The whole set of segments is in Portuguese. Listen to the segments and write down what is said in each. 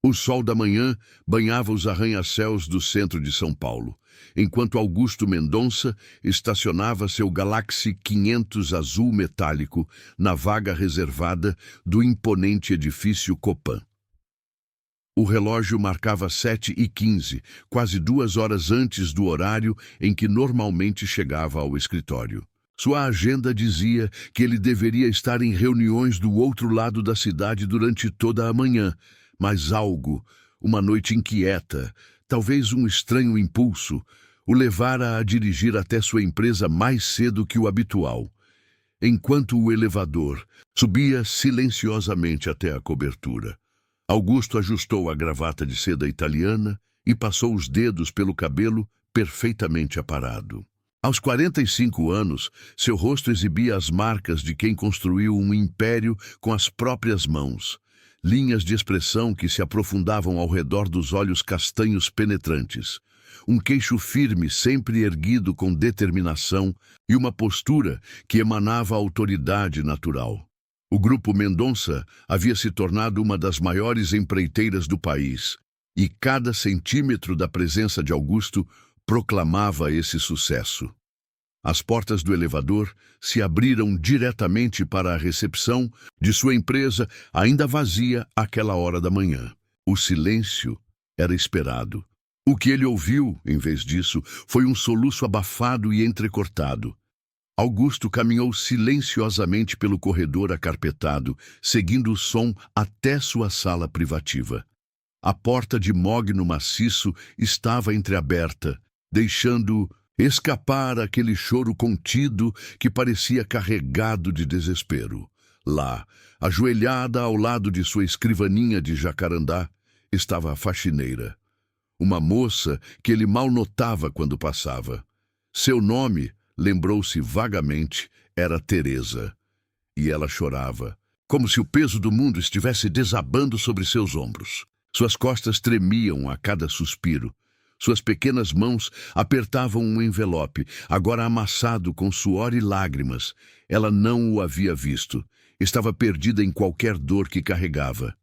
O sol da manhã banhava os arranha-céus do centro de São Paulo, enquanto Augusto Mendonça estacionava seu Galaxy 500 azul metálico na vaga reservada do imponente edifício Copan. O relógio marcava 7h15, quase 2 horas antes do horário em que normalmente chegava ao escritório. Sua agenda dizia que ele deveria estar em reuniões do outro lado da cidade durante toda a manhã, mas algo, uma noite inquieta, talvez um estranho impulso, o levara a dirigir até sua empresa mais cedo que o habitual. Enquanto o elevador subia silenciosamente até a cobertura, Augusto ajustou a gravata de seda italiana e passou os dedos pelo cabelo perfeitamente aparado. Aos 45 anos, seu rosto exibia as marcas de quem construiu um império com as próprias mãos. Linhas de expressão que se aprofundavam ao redor dos olhos castanhos penetrantes. Um queixo firme, sempre erguido com determinação, e uma postura que emanava autoridade natural. O Grupo Mendonça havia se tornado uma das maiores empreiteiras do país, e cada centímetro da presença de Augusto proclamava esse sucesso. As portas do elevador se abriram diretamente para a recepção de sua empresa, ainda vazia àquela hora da manhã. O silêncio era esperado. O que ele ouviu, em vez disso, foi um soluço abafado e entrecortado. Augusto caminhou silenciosamente pelo corredor acarpetado, seguindo o som até sua sala privativa. A porta de mogno maciço estava entreaberta, deixando escapar aquele choro contido que parecia carregado de desespero. Lá, ajoelhada ao lado de sua escrivaninha de jacarandá, estava a faxineira. Uma moça que ele mal notava quando passava. Seu nome, lembrou-se vagamente, era Teresa. E ela chorava, como se o peso do mundo estivesse desabando sobre seus ombros. Suas costas tremiam a cada suspiro. Suas pequenas mãos apertavam um envelope, agora amassado com suor e lágrimas. Ela não o havia visto. Estava perdida em qualquer dor que carregava.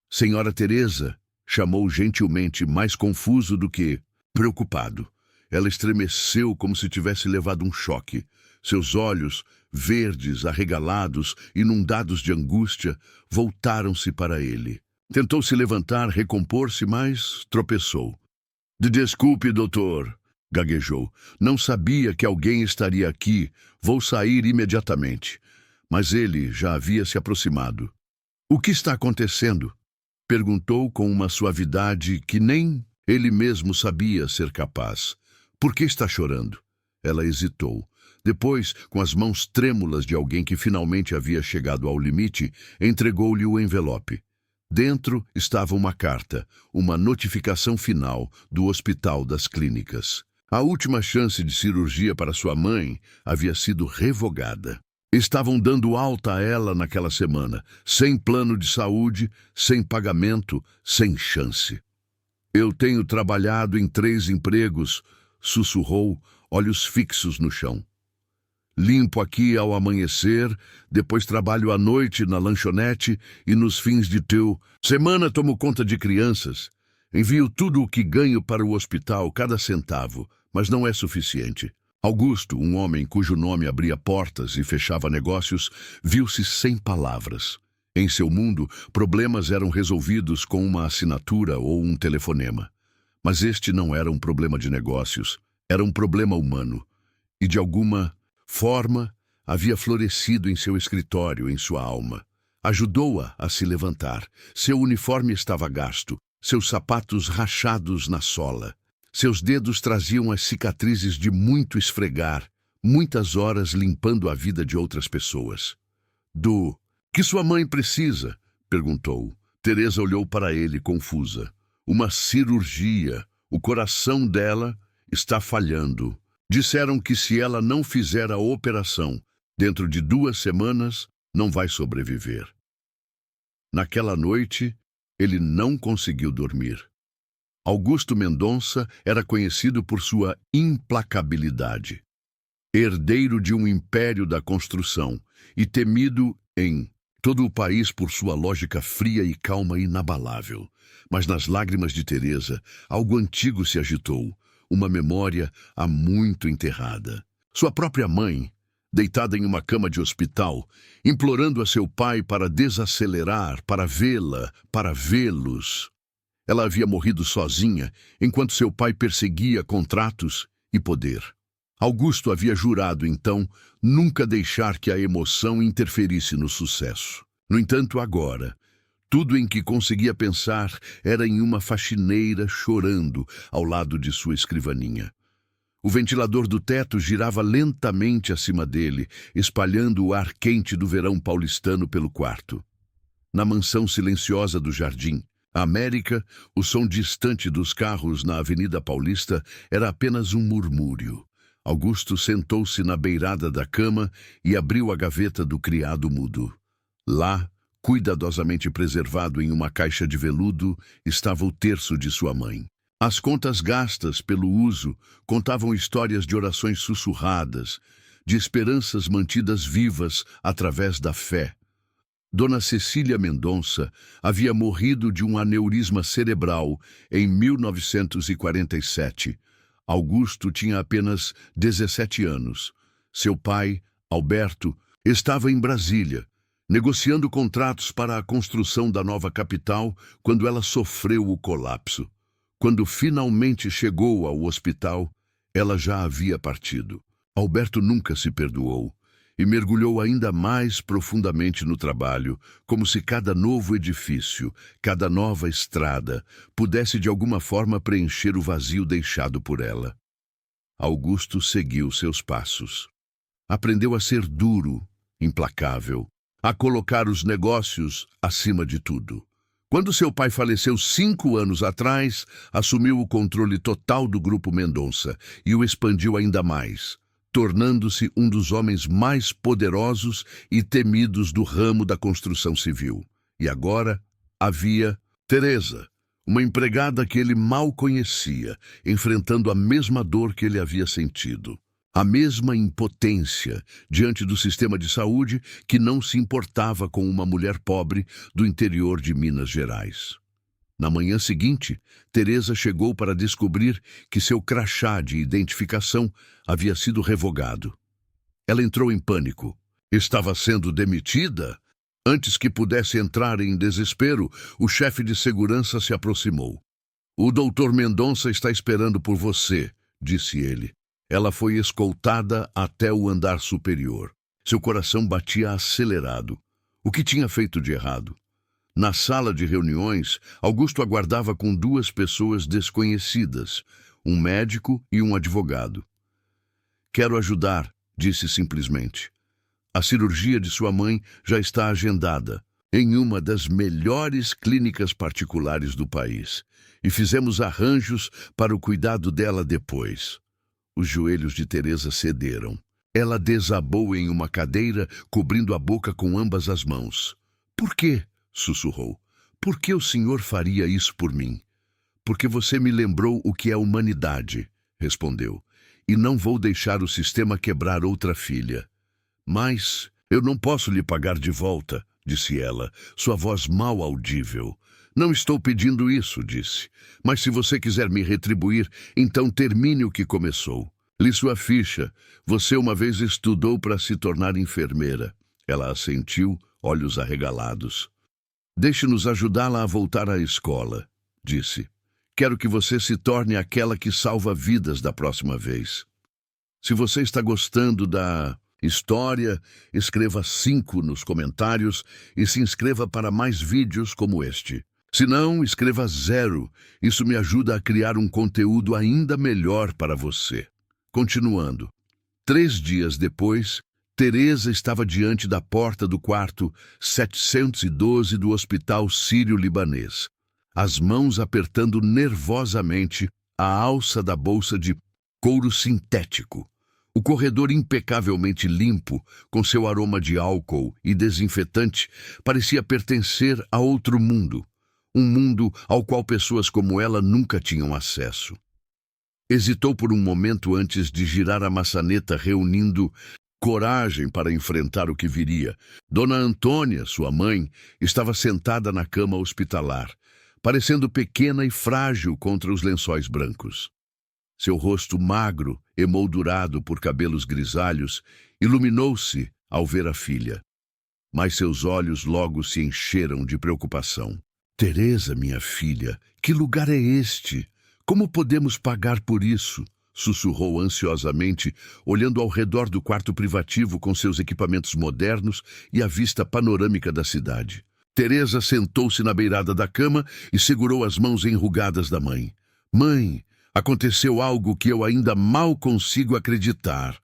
Senhora Teresa, chamou gentilmente, mais confuso do que preocupado. Ela estremeceu como se tivesse levado um choque. Seus olhos, verdes, arregalados, inundados de angústia, voltaram-se para ele. Tentou se levantar, recompor-se, mas tropeçou. Desculpe, doutor, gaguejou. Não sabia que alguém estaria aqui. Vou sair imediatamente. Mas ele já havia se aproximado. O que está acontecendo? Perguntou com uma suavidade que nem ele mesmo sabia ser capaz. Por que está chorando? Ela hesitou. Depois, com as mãos trêmulas de alguém que finalmente havia chegado ao limite, entregou-lhe o envelope. Dentro estava uma carta, uma notificação final do Hospital das Clínicas. A última chance de cirurgia para sua mãe havia sido revogada. Estavam dando alta a ela naquela semana, sem plano de saúde, sem pagamento, sem chance. Eu tenho trabalhado em 3 empregos, sussurrou, olhos fixos no chão. Limpo aqui ao amanhecer, depois trabalho à noite na lanchonete e nos fins de semana tomo conta de crianças. Envio tudo o que ganho para o hospital, cada centavo, mas não é suficiente. Augusto, um homem cujo nome abria portas e fechava negócios, viu-se sem palavras. Em seu mundo, problemas eram resolvidos com uma assinatura ou um telefonema. Mas este não era um problema de negócios, era um problema humano. E de alguma forma, havia florescido em seu escritório, em sua alma. Ajudou-a a se levantar. Seu uniforme estava gasto, seus sapatos rachados na sola. Seus dedos traziam as cicatrizes de muito esfregar, muitas horas limpando a vida de outras pessoas. Que sua mãe precisa? Perguntou. Teresa olhou para ele, confusa. Uma cirurgia. O coração dela está falhando. Disseram que se ela não fizer a operação, dentro de 2 semanas, não vai sobreviver. Naquela noite, ele não conseguiu dormir. Augusto Mendonça era conhecido por sua implacabilidade. Herdeiro de um império da construção e temido em Todo o país por sua lógica fria e calma inabalável. Mas nas lágrimas de Teresa, algo antigo se agitou, uma memória há muito enterrada. Sua própria mãe, deitada em uma cama de hospital, implorando a seu pai para desacelerar, para vê-la, para vê-los. Ela havia morrido sozinha, enquanto seu pai perseguia contratos e poder. Augusto havia jurado, então, nunca deixar que a emoção interferisse no sucesso. No entanto, agora, tudo em que conseguia pensar era em uma faxineira chorando ao lado de sua escrivaninha. O ventilador do teto girava lentamente acima dele, espalhando o ar quente do verão paulistano pelo quarto. Na mansão silenciosa do jardim, a América, o som distante dos carros na Avenida Paulista era apenas um murmúrio. Augusto sentou-se na beirada da cama e abriu a gaveta do criado mudo. Lá, cuidadosamente preservado em uma caixa de veludo, estava o terço de sua mãe. As contas gastas pelo uso contavam histórias de orações sussurradas, de esperanças mantidas vivas através da fé. Dona Cecília Mendonça havia morrido de um aneurisma cerebral em 1947. Augusto tinha apenas 17 anos. Seu pai, Alberto, estava em Brasília, negociando contratos para a construção da nova capital quando ela sofreu o colapso. Quando finalmente chegou ao hospital, ela já havia partido. Alberto nunca se perdoou e mergulhou ainda mais profundamente no trabalho, como se cada novo edifício, cada nova estrada, pudesse de alguma forma preencher o vazio deixado por ela. Augusto seguiu seus passos. Aprendeu a ser duro, implacável, a colocar os negócios acima de tudo. Quando seu pai faleceu 5 anos atrás, assumiu o controle total do Grupo Mendonça e o expandiu ainda mais, tornando-se um dos homens mais poderosos e temidos do ramo da construção civil. E agora havia Teresa, uma empregada que ele mal conhecia, enfrentando a mesma dor que ele havia sentido. A mesma impotência diante do sistema de saúde que não se importava com uma mulher pobre do interior de Minas Gerais. Na manhã seguinte, Teresa chegou para descobrir que seu crachá de identificação havia sido revogado. Ela entrou em pânico. Estava sendo demitida? Antes que pudesse entrar em desespero, o chefe de segurança se aproximou. "O doutor Mendonça está esperando por você", disse ele. Ela foi escoltada até o andar superior. Seu coração batia acelerado. O que tinha feito de errado? Na sala de reuniões, Augusto aguardava com 2 pessoas desconhecidas, um médico e um advogado. "Quero ajudar", disse simplesmente. A cirurgia de sua mãe já está agendada em uma das melhores clínicas particulares do país, e fizemos arranjos para o cuidado dela depois. Os joelhos de Teresa cederam. Ela desabou em uma cadeira, cobrindo a boca com ambas as mãos. "Por quê?", sussurrou. "Por que o senhor faria isso por mim?" "Porque você me lembrou o que é humanidade", respondeu. "E não vou deixar o sistema quebrar outra filha." "Mas eu não posso lhe pagar de volta", disse ela, sua voz mal audível. "Não estou pedindo isso", disse. "Mas se você quiser me retribuir, então termine o que começou. Li sua ficha. Você uma vez estudou para se tornar enfermeira." Ela assentiu, olhos arregalados. "Deixe-nos ajudá-la a voltar à escola", disse. "Quero que você se torne aquela que salva vidas da próxima vez. Se você está gostando da história, escreva 5 nos comentários e se inscreva para mais vídeos como este. Se não, escreva 0. Isso me ajuda a criar um conteúdo ainda melhor para você. Continuando. 3 dias depois, Teresa estava diante da porta do quarto 712 do Hospital Sírio-Libanês, as mãos apertando nervosamente a alça da bolsa de couro sintético. O corredor impecavelmente limpo, com seu aroma de álcool e desinfetante, parecia pertencer a outro mundo, um mundo ao qual pessoas como ela nunca tinham acesso. Hesitou por um momento antes de girar a maçaneta, reunindo coragem para enfrentar o que viria. Dona Antônia, sua mãe, estava sentada na cama hospitalar, parecendo pequena e frágil contra os lençóis brancos. Seu rosto magro, emoldurado por cabelos grisalhos, iluminou-se ao ver a filha. Mas seus olhos logo se encheram de preocupação. Teresa, minha filha, que lugar é este? Como podemos pagar por isso? Sussurrou ansiosamente, olhando ao redor do quarto privativo com seus equipamentos modernos e a vista panorâmica da cidade. Teresa sentou-se na beirada da cama e segurou as mãos enrugadas da mãe. Mãe, aconteceu algo que eu ainda mal consigo acreditar.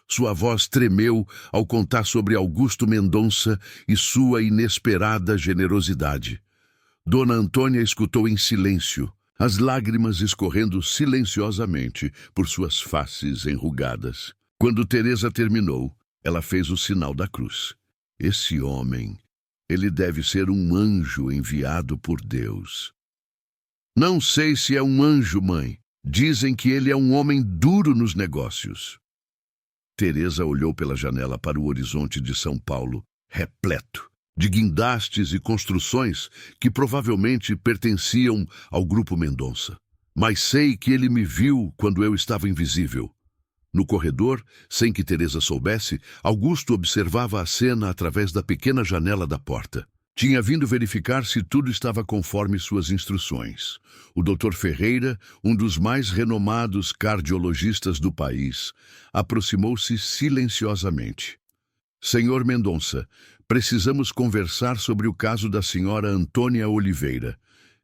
Sua voz tremeu ao contar sobre Augusto Mendonça e sua inesperada generosidade. Dona Antônia escutou em silêncio, as lágrimas escorrendo silenciosamente por suas faces enrugadas. Quando Teresa terminou, ela fez o sinal da cruz. Esse homem, ele deve ser um anjo enviado por Deus. Não sei se é um anjo, mãe. Dizem que ele é um homem duro nos negócios. Teresa olhou pela janela para o horizonte de São Paulo, repleto de guindastes e construções que provavelmente pertenciam ao Grupo Mendonça. Mas sei que ele me viu quando eu estava invisível. No corredor, sem que Teresa soubesse, Augusto observava a cena através da pequena janela da porta. Tinha vindo verificar se tudo estava conforme suas instruções. O Dr. Ferreira, um dos mais renomados cardiologistas do país, aproximou-se silenciosamente. Senhor Mendonça, precisamos conversar sobre o caso da senhora Antônia Oliveira,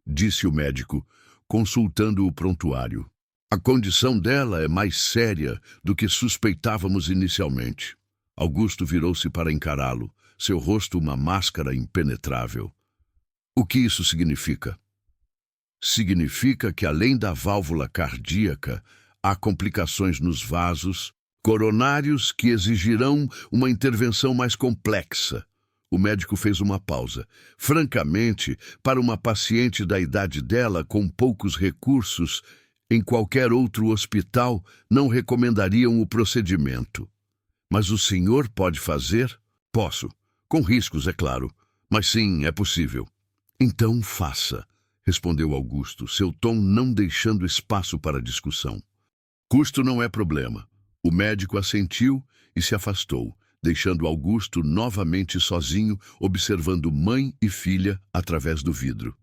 disse o médico, consultando o prontuário. A condição dela é mais séria do que suspeitávamos inicialmente. Augusto virou-se para encará-lo, seu rosto uma máscara impenetrável. O que isso significa? Significa que, além da válvula cardíaca, há complicações nos vasos coronários que exigirão uma intervenção mais complexa. O médico fez uma pausa. Francamente, para uma paciente da idade dela, com poucos recursos, em qualquer outro hospital, não recomendariam o procedimento. Mas o senhor pode fazer? Posso. Com riscos, é claro. Mas sim, é possível. Então faça, respondeu Augusto, seu tom não deixando espaço para discussão. Custo não é problema. O médico assentiu e se afastou, deixando Augusto novamente sozinho, observando mãe e filha através do vidro.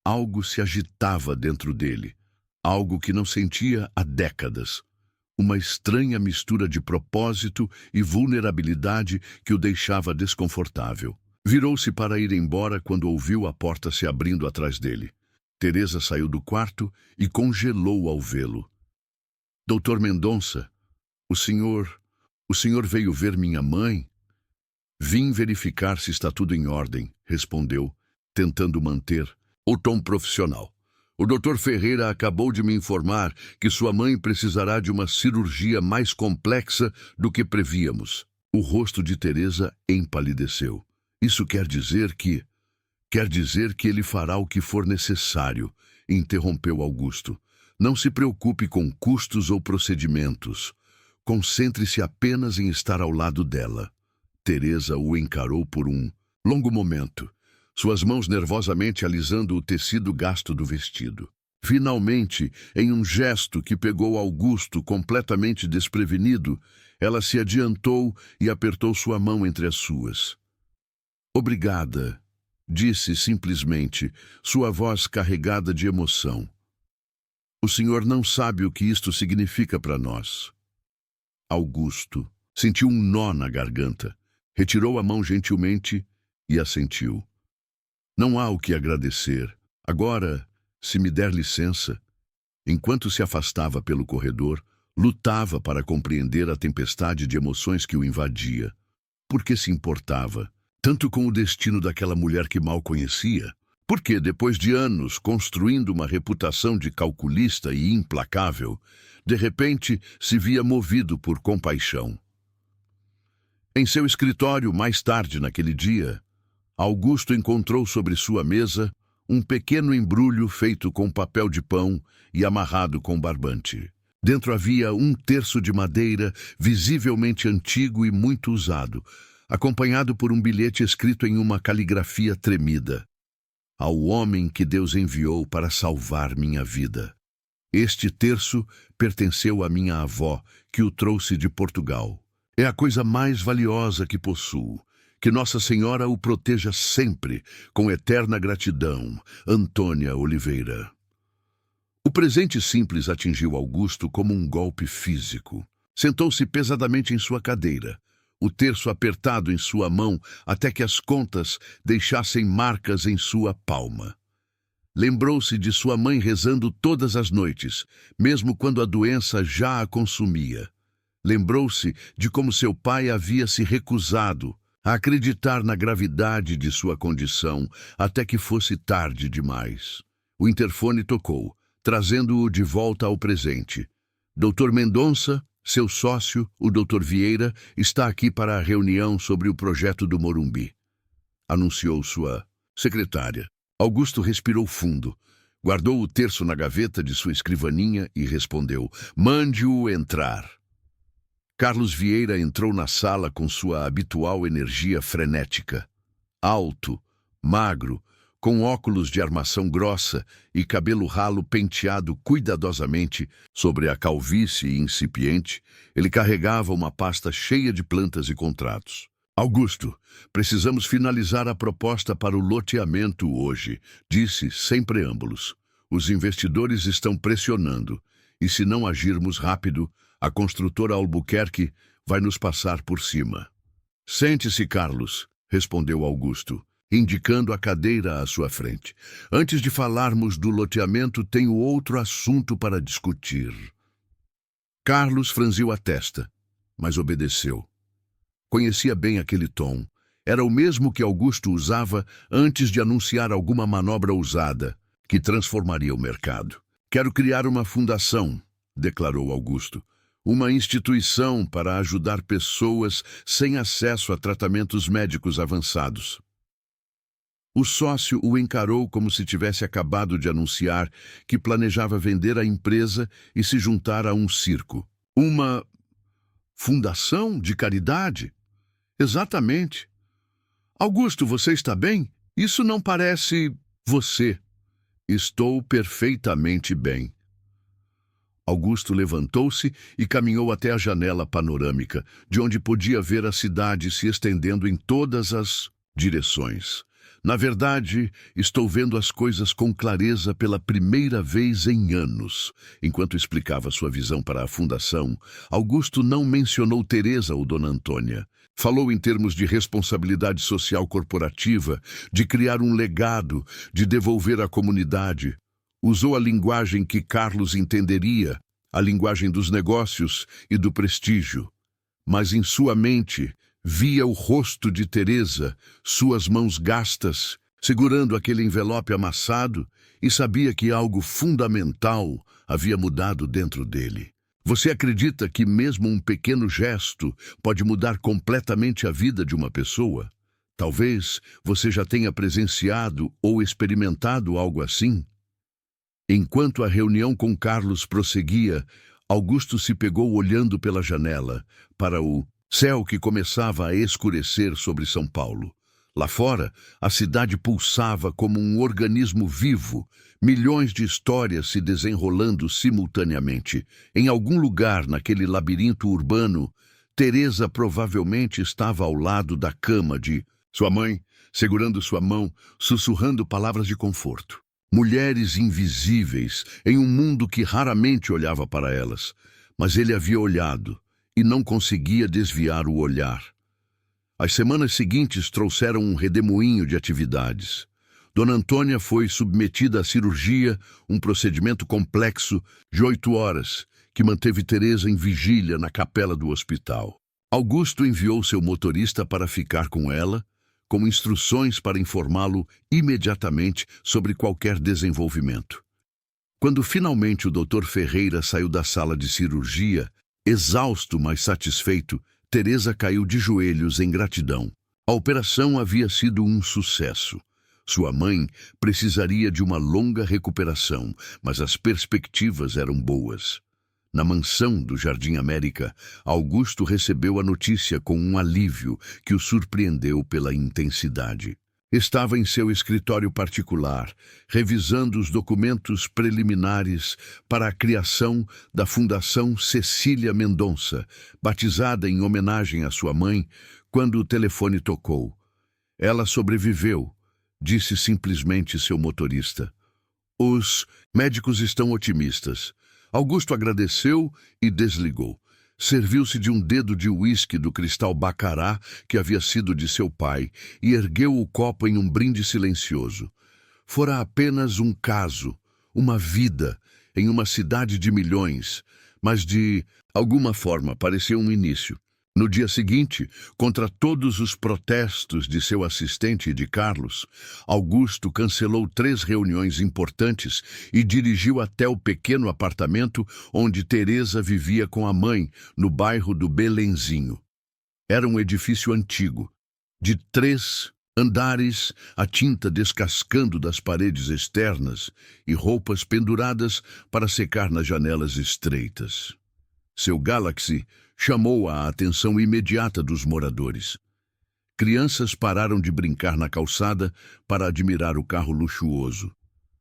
Algo se agitava dentro dele, algo que não sentia há décadas. Uma estranha mistura de propósito e vulnerabilidade que o deixava desconfortável. Virou-se para ir embora quando ouviu a porta se abrindo atrás dele. Teresa saiu do quarto e congelou ao vê-lo. Doutor Mendonça, o senhor veio ver minha mãe? Vim verificar se está tudo em ordem, respondeu, tentando manter o tom profissional. O Dr. Ferreira acabou de me informar que sua mãe precisará de uma cirurgia mais complexa do que prevíamos. O rosto de Teresa empalideceu. Isso quer dizer que ele fará o que for necessário, interrompeu Augusto. Não se preocupe com custos ou procedimentos. Concentre-se apenas em estar ao lado dela. Teresa o encarou por um longo momento, suas mãos nervosamente alisando o tecido gasto do vestido. Finalmente, em um gesto que pegou Augusto completamente desprevenido, ela se adiantou e apertou sua mão entre as suas. Obrigada, disse simplesmente, sua voz carregada de emoção. O senhor não sabe o que isto significa para nós. Augusto sentiu um nó na garganta, retirou a mão gentilmente e assentiu. Não há o que agradecer. Agora, se me der licença. Enquanto se afastava pelo corredor, lutava para compreender a tempestade de emoções que o invadia. Por que se importava? Tanto com o destino daquela mulher que mal conhecia? Porque, depois de anos construindo uma reputação de calculista e implacável, de repente se via movido por compaixão. Em seu escritório, mais tarde naquele dia, Augusto encontrou sobre sua mesa um pequeno embrulho feito com papel de pão e amarrado com barbante. Dentro havia um terço de madeira, visivelmente antigo e muito usado, acompanhado por um bilhete escrito em uma caligrafia tremida: ao homem que Deus enviou para salvar minha vida. Este terço pertenceu à minha avó, que o trouxe de Portugal. É a coisa mais valiosa que possuo. Que Nossa Senhora o proteja sempre, com eterna gratidão. Antônia Oliveira. O presente simples atingiu Augusto como um golpe físico. Sentou-se pesadamente em sua cadeira, o terço apertado em sua mão até que as contas deixassem marcas em sua palma. Lembrou-se de sua mãe rezando todas as noites, mesmo quando a doença já a consumia. Lembrou-se de como seu pai havia se recusado a acreditar na gravidade de sua condição até que fosse tarde demais. O interfone tocou, trazendo-o de volta ao presente. Dr. Mendonça, seu sócio, o Dr. Vieira, está aqui para a reunião sobre o projeto do Morumbi, anunciou sua secretária. Augusto respirou fundo, guardou o terço na gaveta de sua escrivaninha e respondeu: mande-o entrar. Carlos Vieira entrou na sala com sua habitual energia frenética. Alto, magro, com óculos de armação grossa e cabelo ralo penteado cuidadosamente sobre a calvície incipiente, ele carregava uma pasta cheia de plantas e contratos. Augusto, precisamos finalizar a proposta para o loteamento hoje, disse sem preâmbulos. Os investidores estão pressionando, e se não agirmos rápido, a construtora Albuquerque vai nos passar por cima. Sente-se, Carlos, respondeu Augusto, indicando a cadeira à sua frente. Antes de falarmos do loteamento, tenho outro assunto para discutir. Carlos franziu a testa, mas obedeceu. Conhecia bem aquele tom. Era o mesmo que Augusto usava antes de anunciar alguma manobra ousada que transformaria o mercado. Quero criar uma fundação, declarou Augusto. Uma instituição para ajudar pessoas sem acesso a tratamentos médicos avançados. O sócio o encarou como se tivesse acabado de anunciar que planejava vender a empresa e se juntar a um circo. Uma fundação de caridade? Exatamente. Augusto, você está bem? Isso não parece você. Estou perfeitamente bem. Augusto levantou-se e caminhou até a janela panorâmica, de onde podia ver a cidade se estendendo em todas as direções. Na verdade, estou vendo as coisas com clareza pela primeira vez em anos. Enquanto explicava sua visão para a fundação, Augusto não mencionou Teresa ou Dona Antônia. Falou em termos de responsabilidade social corporativa, de criar um legado, de devolver à comunidade. Usou a linguagem que Carlos entenderia, a linguagem dos negócios e do prestígio. Mas em sua mente via o rosto de Teresa, suas mãos gastas, segurando aquele envelope amassado, e sabia que algo fundamental havia mudado dentro dele. Você acredita que mesmo um pequeno gesto pode mudar completamente a vida de uma pessoa? Talvez você já tenha presenciado ou experimentado algo assim. Enquanto a reunião com Carlos prosseguia, Augusto se pegou olhando pela janela para o céu que começava a escurecer sobre São Paulo. Lá fora, a cidade pulsava como um organismo vivo, milhões de histórias se desenrolando simultaneamente. Em algum lugar naquele labirinto urbano, Teresa provavelmente estava ao lado da cama de sua mãe, segurando sua mão, sussurrando palavras de conforto. Mulheres invisíveis em um mundo que raramente olhava para elas, mas ele havia olhado e não conseguia desviar o olhar. As semanas seguintes trouxeram um redemoinho de atividades. Dona Antônia foi submetida à cirurgia, um procedimento complexo de 8 horas, que manteve Teresa em vigília na capela do hospital. Augusto enviou seu motorista para ficar com ela, com instruções para informá-lo imediatamente sobre qualquer desenvolvimento. Quando finalmente o Dr. Ferreira saiu da sala de cirurgia, exausto, mas satisfeito, Teresa caiu de joelhos em gratidão. A operação havia sido um sucesso. Sua mãe precisaria de uma longa recuperação, mas as perspectivas eram boas. Na mansão do Jardim América, Augusto recebeu a notícia com um alívio que o surpreendeu pela intensidade. Estava em seu escritório particular, revisando os documentos preliminares para a criação da Fundação Cecília Mendonça, batizada em homenagem à sua mãe, quando o telefone tocou. Ela sobreviveu, disse simplesmente seu motorista. Os médicos estão otimistas. Augusto agradeceu e desligou. Serviu-se de um dedo de uísque do cristal Baccarat que havia sido de seu pai e ergueu o copo em um brinde silencioso. Fora apenas um caso, uma vida, em uma cidade de milhões, mas de alguma forma parecia um início. No dia seguinte, contra todos os protestos de seu assistente e de Carlos, Augusto cancelou 3 reuniões importantes e dirigiu até o pequeno apartamento onde Teresa vivia com a mãe, no bairro do Belenzinho. Era um edifício antigo, de 3 andares, a tinta descascando das paredes externas e roupas penduradas para secar nas janelas estreitas. Seu Galaxy chamou a atenção imediata dos moradores. Crianças pararam de brincar na calçada para admirar o carro luxuoso.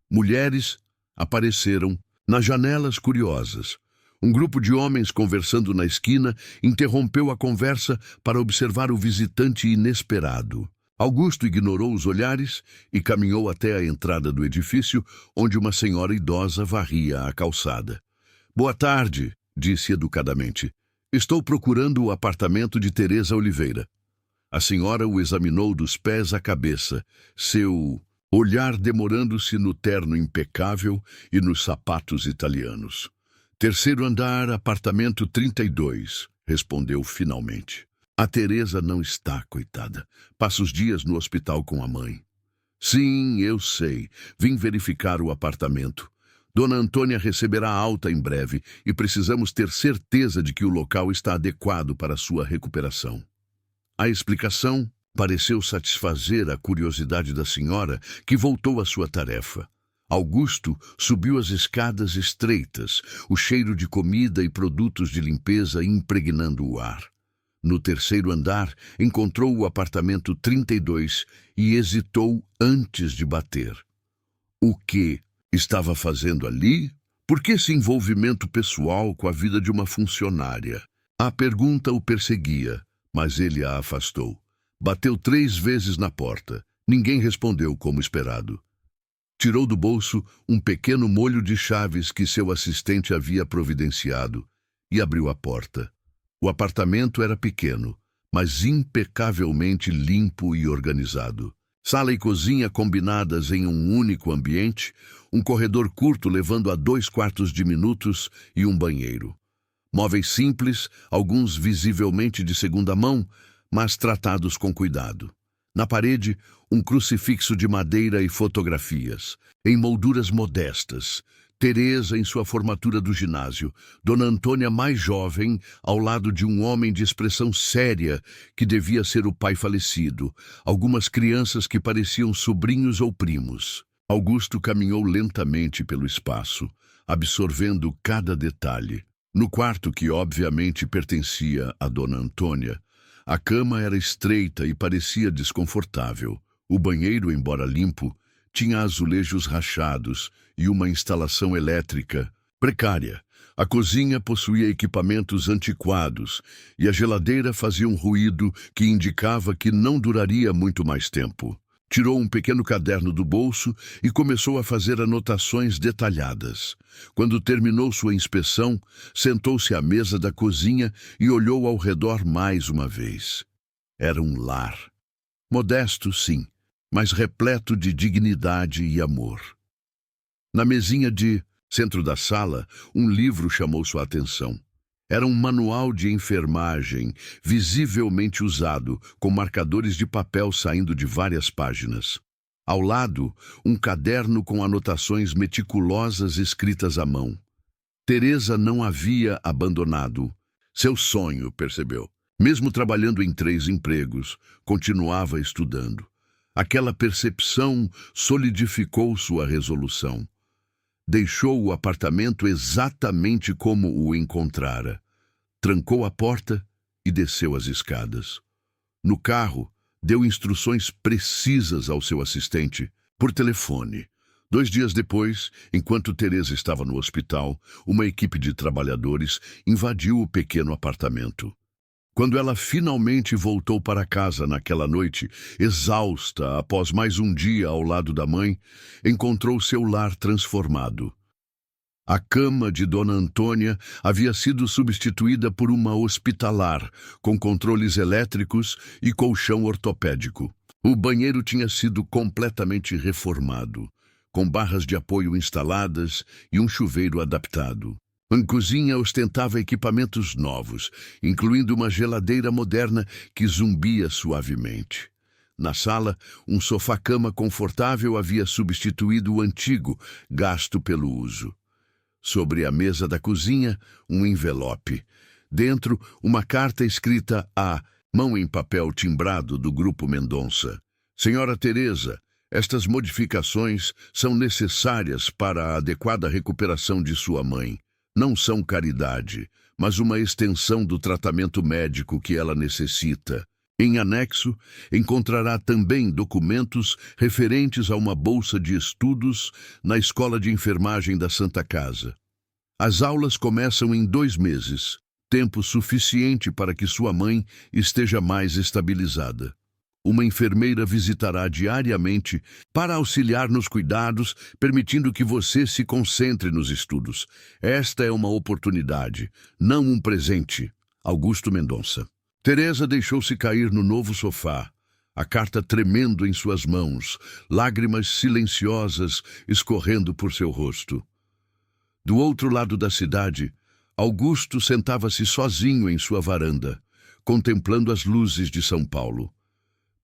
Mulheres apareceram nas janelas curiosas. Um grupo de homens conversando na esquina interrompeu a conversa para observar o visitante inesperado. Augusto ignorou os olhares e caminhou até a entrada do edifício, onde uma senhora idosa varria a calçada. "Boa tarde", disse educadamente. "Estou procurando o apartamento de Teresa Oliveira." A senhora o examinou dos pés à cabeça, seu olhar demorando-se no terno impecável e nos sapatos italianos. "Terceiro andar, apartamento 32, respondeu finalmente. "A Teresa não está, coitada. Passa os dias no hospital com a mãe." "Sim, eu sei. Vim verificar o apartamento. Dona Antônia receberá alta em breve e precisamos ter certeza de que o local está adequado para sua recuperação." A explicação pareceu satisfazer a curiosidade da senhora, que voltou à sua tarefa. Augusto subiu as escadas estreitas, o cheiro de comida e produtos de limpeza impregnando o ar. No terceiro andar, encontrou o apartamento 32 e hesitou antes de bater. O que estava fazendo ali? Por que esse envolvimento pessoal com a vida de uma funcionária? A pergunta o perseguia, mas ele a afastou. Bateu 3 vezes na porta. Ninguém respondeu como esperado. Tirou do bolso um pequeno molho de chaves que seu assistente havia providenciado e abriu a porta. O apartamento era pequeno, mas impecavelmente limpo e organizado. Sala e cozinha combinadas em um único ambiente, um corredor curto levando a 2 quartos de minutos e um banheiro. Móveis simples, alguns visivelmente de segunda mão, mas tratados com cuidado. Na parede, um crucifixo de madeira e fotografias, em molduras modestas. Teresa em sua formatura do ginásio, Dona Antônia mais jovem, ao lado de um homem de expressão séria que devia ser o pai falecido, algumas crianças que pareciam sobrinhos ou primos. Augusto caminhou lentamente pelo espaço, absorvendo cada detalhe. No quarto, que obviamente pertencia a Dona Antônia, a cama era estreita e parecia desconfortável. O banheiro, embora limpo, tinha azulejos rachados e uma instalação elétrica precária. A cozinha possuía equipamentos antiquados e a geladeira fazia um ruído que indicava que não duraria muito mais tempo. Tirou um pequeno caderno do bolso e começou a fazer anotações detalhadas. Quando terminou sua inspeção, sentou-se à mesa da cozinha e olhou ao redor mais uma vez. Era um lar. Modesto, sim, mas repleto de dignidade e amor. Na mesinha de centro da sala, um livro chamou sua atenção. Era um manual de enfermagem, visivelmente usado, com marcadores de papel saindo de várias páginas. Ao lado, um caderno com anotações meticulosas escritas à mão. Teresa não havia abandonado seu sonho, percebeu. Mesmo trabalhando em 3 empregos, continuava estudando. Aquela percepção solidificou sua resolução. Deixou o apartamento exatamente como o encontrara. Trancou a porta e desceu as escadas. No carro, deu instruções precisas ao seu assistente, por telefone. 2 dias depois, enquanto Teresa estava no hospital, uma equipe de trabalhadores invadiu o pequeno apartamento. Quando ela finalmente voltou para casa naquela noite, exausta após mais um dia ao lado da mãe, encontrou seu lar transformado. A cama de Dona Antônia havia sido substituída por uma hospitalar, com controles elétricos e colchão ortopédico. O banheiro tinha sido completamente reformado, com barras de apoio instaladas e um chuveiro adaptado. A cozinha ostentava equipamentos novos, incluindo uma geladeira moderna que zumbia suavemente. Na sala, um sofá-cama confortável havia substituído o antigo, gasto pelo uso. Sobre a mesa da cozinha, um envelope. Dentro, uma carta escrita à mão em papel timbrado do Grupo Mendonça. Senhora Teresa, estas modificações são necessárias para a adequada recuperação de sua mãe. Não são caridade, mas uma extensão do tratamento médico que ela necessita. Em anexo, encontrará também documentos referentes a uma bolsa de estudos na Escola de Enfermagem da Santa Casa. As aulas começam em 2 meses, tempo suficiente para que sua mãe esteja mais estabilizada. Uma enfermeira visitará diariamente para auxiliar nos cuidados, permitindo que você se concentre nos estudos. Esta é uma oportunidade, não um presente. Augusto Mendonça. Teresa deixou-se cair no novo sofá, a carta tremendo em suas mãos, lágrimas silenciosas escorrendo por seu rosto. Do outro lado da cidade, Augusto sentava-se sozinho em sua varanda, contemplando as luzes de São Paulo.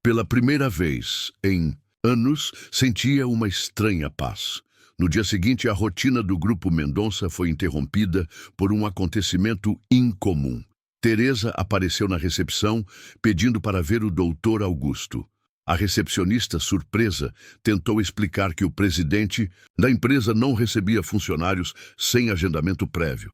Pela primeira vez em anos, sentia uma estranha paz. No dia seguinte, a rotina do Grupo Mendonça foi interrompida por um acontecimento incomum. Teresa apareceu na recepção, pedindo para ver o doutor Augusto. A recepcionista, surpresa, tentou explicar que o presidente da empresa não recebia funcionários sem agendamento prévio.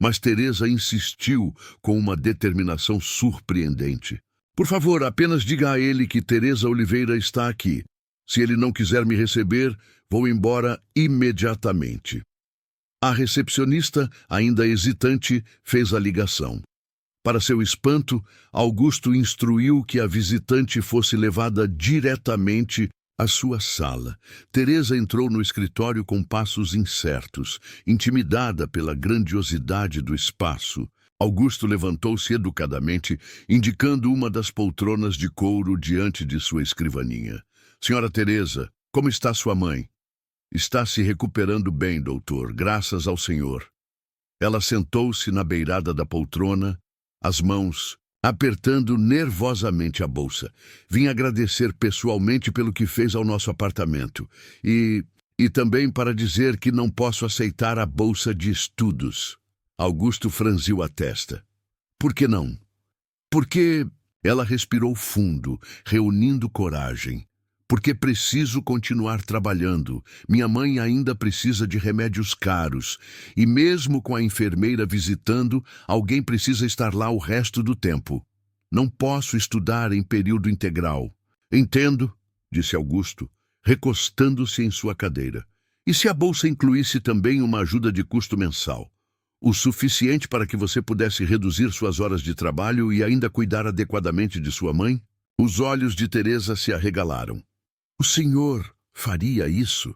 Mas Teresa insistiu com uma determinação surpreendente. Por favor, apenas diga a ele que Teresa Oliveira está aqui. Se ele não quiser me receber, vou embora imediatamente. A recepcionista, ainda hesitante, fez a ligação. Para seu espanto, Augusto instruiu que a visitante fosse levada diretamente à sua sala. Teresa entrou no escritório com passos incertos, intimidada pela grandiosidade do espaço. Augusto levantou-se educadamente, indicando uma das poltronas de couro diante de sua escrivaninha. Senhora Teresa, como está sua mãe? Está se recuperando bem, doutor, graças ao senhor. Ela sentou-se na beirada da poltrona, as mãos apertando nervosamente a bolsa. Vim agradecer pessoalmente pelo que fez ao nosso apartamento e também para dizer que não posso aceitar a bolsa de estudos. Augusto franziu a testa. Por que não? Porque ela respirou fundo, reunindo coragem. Porque preciso continuar trabalhando. Minha mãe ainda precisa de remédios caros. E mesmo com a enfermeira visitando, alguém precisa estar lá o resto do tempo. Não posso estudar em período integral. Entendo, disse Augusto, recostando-se em sua cadeira. E se a bolsa incluísse também uma ajuda de custo mensal? O suficiente para que você pudesse reduzir suas horas de trabalho e ainda cuidar adequadamente de sua mãe? Os olhos de Teresa se arregalaram. O senhor faria isso?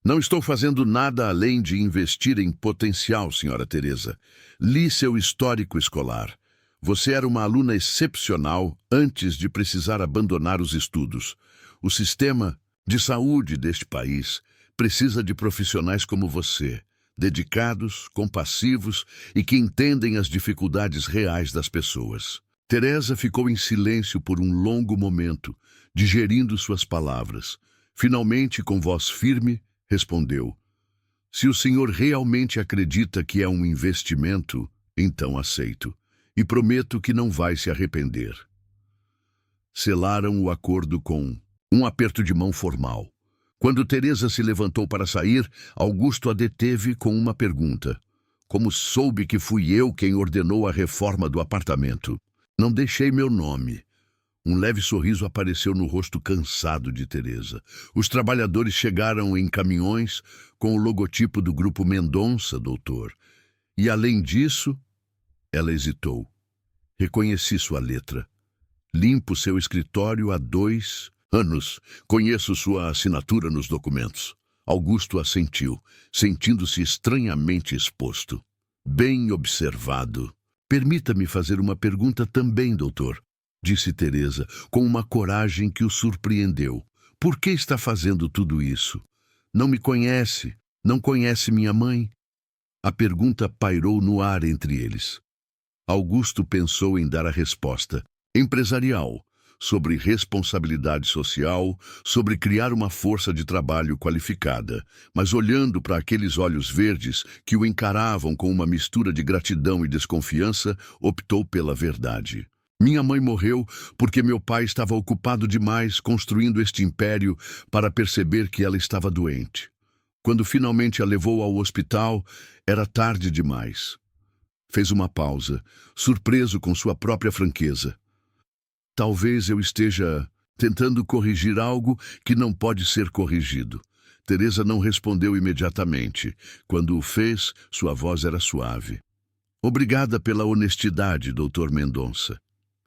Não estou fazendo nada além de investir em potencial, senhora Teresa. Li seu histórico escolar. Você era uma aluna excepcional antes de precisar abandonar os estudos. O sistema de saúde deste país precisa de profissionais como você, dedicados, compassivos e que entendem as dificuldades reais das pessoas. Teresa ficou em silêncio por um longo momento, digerindo suas palavras. Finalmente, com voz firme, respondeu: Se o senhor realmente acredita que é um investimento, então aceito, e prometo que não vai se arrepender. Selaram o acordo com um aperto de mão formal. Quando Teresa se levantou para sair, Augusto a deteve com uma pergunta. Como soube que fui eu quem ordenou a reforma do apartamento? Não deixei meu nome. Um leve sorriso apareceu no rosto cansado de Teresa. Os trabalhadores chegaram em caminhões com o logotipo do Grupo Mendonça, doutor. E além disso, ela hesitou. Reconheci sua letra. Limpo seu escritório há 2 anos. Conheço sua assinatura nos documentos. Augusto assentiu, sentindo-se estranhamente exposto. Bem observado. Permita-me fazer uma pergunta também, doutor, disse Teresa, com uma coragem que o surpreendeu. Por que está fazendo tudo isso? Não me conhece? Não conhece minha mãe? A pergunta pairou no ar entre eles. Augusto pensou em dar a resposta. Empresarial, sobre responsabilidade social, sobre criar uma força de trabalho qualificada, mas olhando para aqueles olhos verdes que o encaravam com uma mistura de gratidão e desconfiança, optou pela verdade. Minha mãe morreu porque meu pai estava ocupado demais construindo este império para perceber que ela estava doente. Quando finalmente a levou ao hospital, era tarde demais. Fez uma pausa, surpreso com sua própria franqueza. Talvez eu esteja tentando corrigir algo que não pode ser corrigido. Teresa não respondeu imediatamente. Quando o fez, sua voz era suave. Obrigada pela honestidade, doutor Mendonça.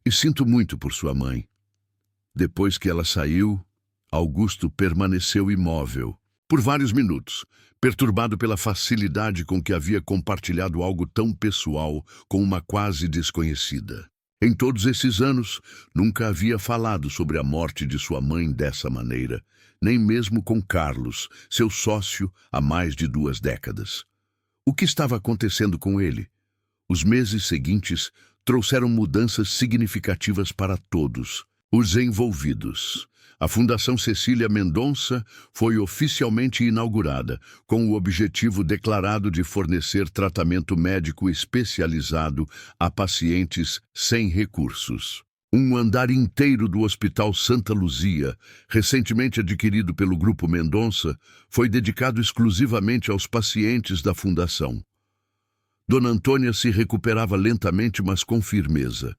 E sinto muito por sua mãe. Depois que ela saiu, Augusto permaneceu imóvel. Por vários minutos, perturbado pela facilidade com que havia compartilhado algo tão pessoal com uma quase desconhecida. Em todos esses anos, nunca havia falado sobre a morte de sua mãe dessa maneira, nem mesmo com Carlos, seu sócio há mais de 2 décadas. O que estava acontecendo com ele? Os meses seguintes trouxeram mudanças significativas para todos os envolvidos. A Fundação Cecília Mendonça foi oficialmente inaugurada, com o objetivo declarado de fornecer tratamento médico especializado a pacientes sem recursos. Um andar inteiro do Hospital Santa Luzia, recentemente adquirido pelo Grupo Mendonça, foi dedicado exclusivamente aos pacientes da Fundação. Dona Antônia se recuperava lentamente, mas com firmeza.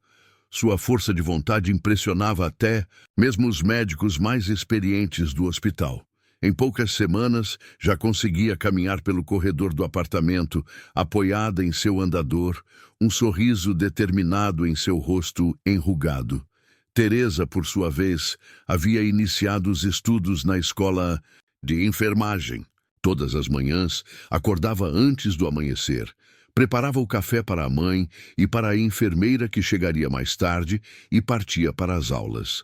Sua força de vontade impressionava até mesmo os médicos mais experientes do hospital. Em poucas semanas, já conseguia caminhar pelo corredor do apartamento, apoiada em seu andador, um sorriso determinado em seu rosto enrugado. Teresa, por sua vez, havia iniciado os estudos na escola de enfermagem. Todas as manhãs, acordava antes do amanhecer. Preparava o café para a mãe e para a enfermeira que chegaria mais tarde e partia para as aulas.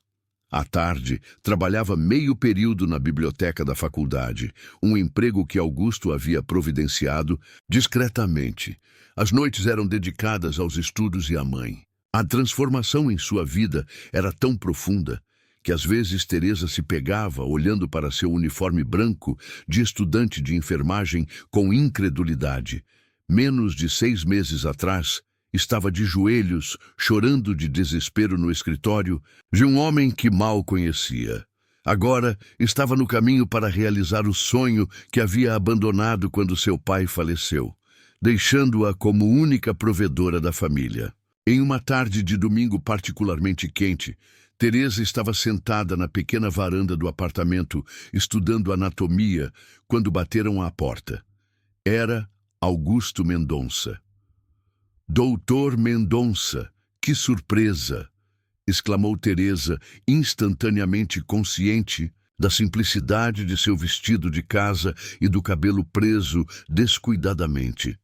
À tarde, trabalhava meio período na biblioteca da faculdade, um emprego que Augusto havia providenciado discretamente. As noites eram dedicadas aos estudos e à mãe. A transformação em sua vida era tão profunda que às vezes Teresa se pegava olhando para seu uniforme branco de estudante de enfermagem com incredulidade. Menos de 6 meses atrás, estava de joelhos, chorando de desespero no escritório de um homem que mal conhecia. Agora, estava no caminho para realizar o sonho que havia abandonado quando seu pai faleceu, deixando-a como única provedora da família. Em uma tarde de domingo particularmente quente, Teresa estava sentada na pequena varanda do apartamento, estudando anatomia, quando bateram à porta. Era Augusto Mendonça. Doutor Mendonça, que surpresa! Exclamou Teresa, instantaneamente consciente da simplicidade de seu vestido de casa e do cabelo preso descuidadamente.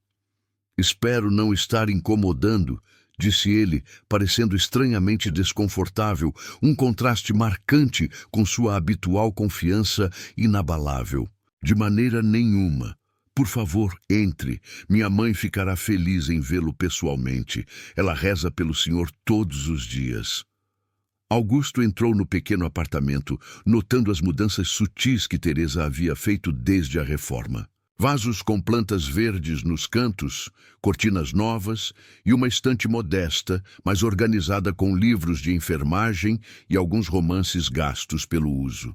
Espero não estar incomodando, disse ele, parecendo estranhamente desconfortável, um contraste marcante com sua habitual confiança inabalável. De maneira nenhuma. Por favor, entre. Minha mãe ficará feliz em vê-lo pessoalmente. Ela reza pelo senhor todos os dias. Augusto entrou no pequeno apartamento, notando as mudanças sutis que Teresa havia feito desde a reforma. Vasos com plantas verdes nos cantos, cortinas novas e uma estante modesta, mas organizada com livros de enfermagem e alguns romances gastos pelo uso.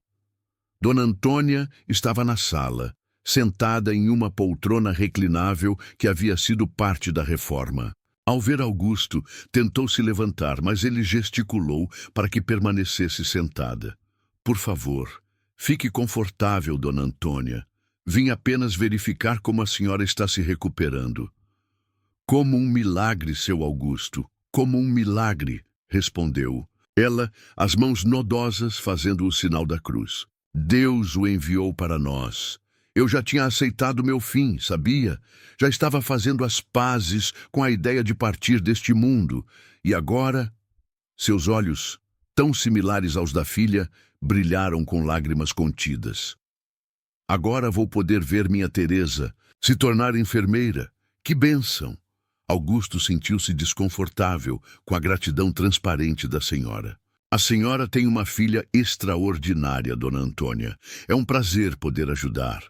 Dona Antônia estava na sala, sentada em uma poltrona reclinável que havia sido parte da reforma. Ao ver Augusto, tentou se levantar, mas ele gesticulou para que permanecesse sentada. Por favor, fique confortável, Dona Antônia. Vim apenas verificar como a senhora está se recuperando. Como um milagre, seu Augusto, como um milagre, respondeu. Ela, as mãos nodosas, fazendo o sinal da cruz. Deus o enviou para nós. Eu já tinha aceitado meu fim, sabia? Já estava fazendo as pazes com a ideia de partir deste mundo. E agora, seus olhos, tão similares aos da filha, brilharam com lágrimas contidas. Agora vou poder ver minha Teresa se tornar enfermeira. Que bênção! Augusto sentiu-se desconfortável com a gratidão transparente da senhora. A senhora tem uma filha extraordinária, Dona Antônia. É um prazer poder ajudar.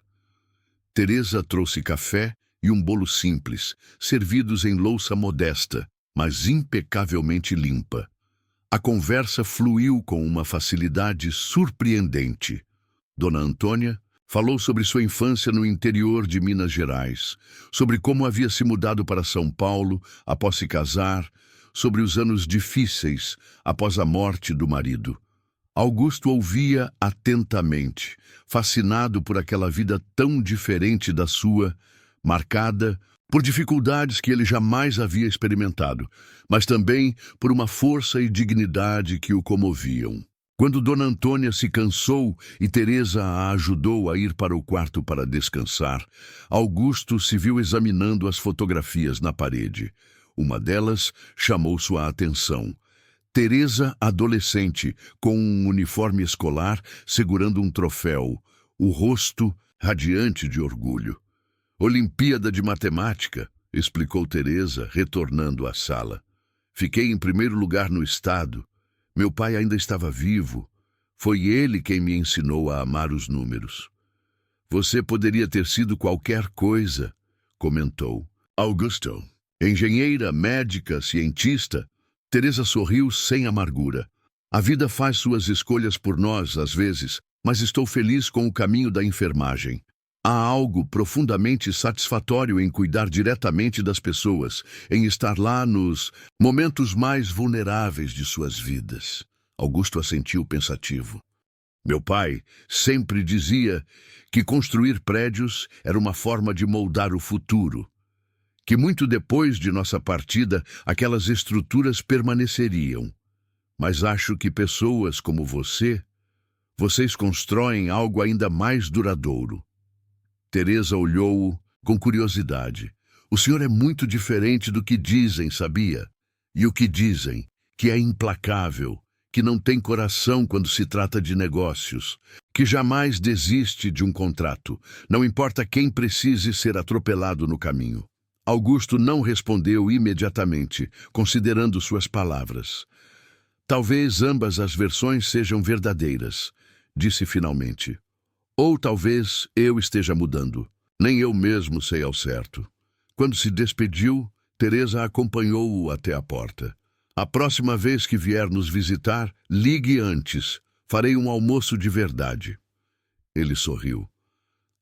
Teresa trouxe café e um bolo simples, servidos em louça modesta, mas impecavelmente limpa. A conversa fluiu com uma facilidade surpreendente. Dona Antônia falou sobre sua infância no interior de Minas Gerais, sobre como havia se mudado para São Paulo após se casar, sobre os anos difíceis após a morte do marido. Augusto ouvia atentamente, fascinado por aquela vida tão diferente da sua, marcada por dificuldades que ele jamais havia experimentado, mas também por uma força e dignidade que o comoviam. Quando Dona Antônia se cansou e Teresa a ajudou a ir para o quarto para descansar, Augusto se viu examinando as fotografias na parede. Uma delas chamou sua atenção. Teresa, adolescente, com um uniforme escolar, segurando um troféu, o rosto radiante de orgulho. Olimpíada de Matemática, explicou Teresa, retornando à sala. Fiquei em primeiro lugar no estado. Meu pai ainda estava vivo. Foi ele quem me ensinou a amar os números. Você poderia ter sido qualquer coisa, comentou. Augusto, engenheira, médica, cientista. Teresa sorriu sem amargura. A vida faz suas escolhas por nós, às vezes, mas estou feliz com o caminho da enfermagem. Há algo profundamente satisfatório em cuidar diretamente das pessoas, em estar lá nos momentos mais vulneráveis de suas vidas. Augusto assentiu pensativo. Meu pai sempre dizia que construir prédios era uma forma de moldar o futuro, que muito depois de nossa partida, aquelas estruturas permaneceriam. Mas acho que pessoas como vocês constroem algo ainda mais duradouro. Teresa olhou-o com curiosidade. O senhor é muito diferente do que dizem, sabia? E o que dizem? Que é implacável, que não tem coração quando se trata de negócios, que jamais desiste de um contrato, não importa quem precise ser atropelado no caminho. Augusto não respondeu imediatamente, considerando suas palavras. Talvez ambas as versões sejam verdadeiras, disse finalmente. Ou talvez eu esteja mudando. Nem eu mesmo sei ao certo. Quando se despediu, Teresa acompanhou-o até a porta. A próxima vez que vier nos visitar, ligue antes. Farei um almoço de verdade. Ele sorriu.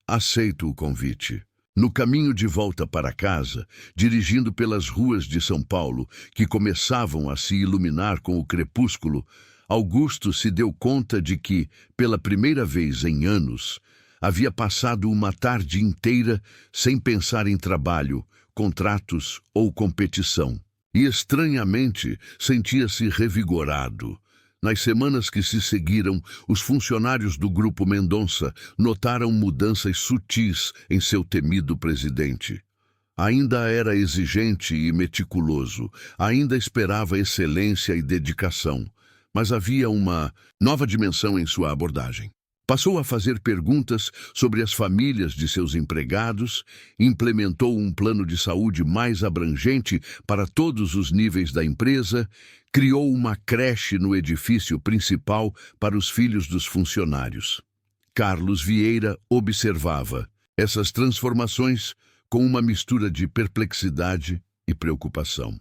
Aceito o convite. No caminho de volta para casa, dirigindo pelas ruas de São Paulo, que começavam a se iluminar com o crepúsculo, Augusto se deu conta de que, pela primeira vez em anos, havia passado uma tarde inteira sem pensar em trabalho, contratos ou competição. E, estranhamente, sentia-se revigorado. Nas semanas que se seguiram, os funcionários do Grupo Mendonça notaram mudanças sutis em seu temido presidente. Ainda era exigente e meticuloso, ainda esperava excelência e dedicação, mas havia uma nova dimensão em sua abordagem. Passou a fazer perguntas sobre as famílias de seus empregados, implementou um plano de saúde mais abrangente para todos os níveis da empresa, criou uma creche no edifício principal para os filhos dos funcionários. Carlos Vieira observava essas transformações com uma mistura de perplexidade e preocupação.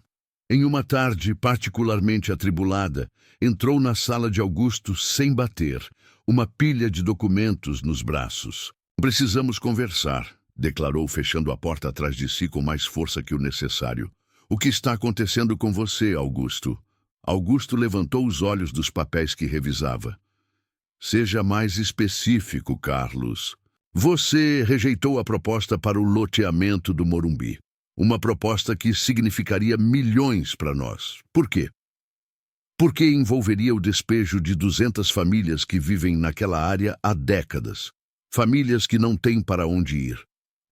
Em uma tarde particularmente atribulada, entrou na sala de Augusto sem bater, uma pilha de documentos nos braços. Precisamos conversar, declarou, fechando a porta atrás de si com mais força que o necessário. O que está acontecendo com você, Augusto? Augusto levantou os olhos dos papéis que revisava. Seja mais específico, Carlos. Você rejeitou a proposta para o loteamento do Morumbi. Uma proposta que significaria milhões para nós. Por quê? Porque envolveria o despejo de 200 famílias que vivem naquela área há décadas. Famílias que não têm para onde ir.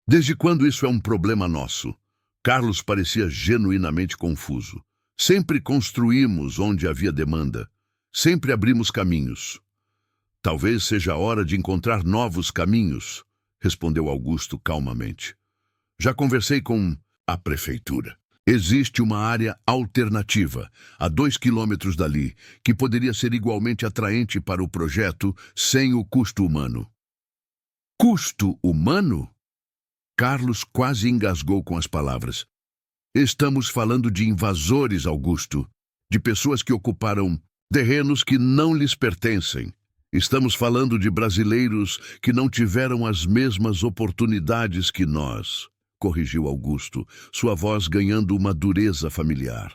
Desde quando isso é um problema nosso? Carlos parecia genuinamente confuso. Sempre construímos onde havia demanda. Sempre abrimos caminhos. Talvez seja a hora de encontrar novos caminhos, respondeu Augusto calmamente. Já conversei com a prefeitura. Existe uma área alternativa, a 2 quilômetros dali, que poderia ser igualmente atraente para o projeto sem o custo humano. Custo humano? Carlos quase engasgou com as palavras. Estamos falando de invasores, Augusto, de pessoas que ocuparam terrenos que não lhes pertencem. Estamos falando de brasileiros que não tiveram as mesmas oportunidades que nós, corrigiu Augusto, sua voz ganhando uma dureza familiar.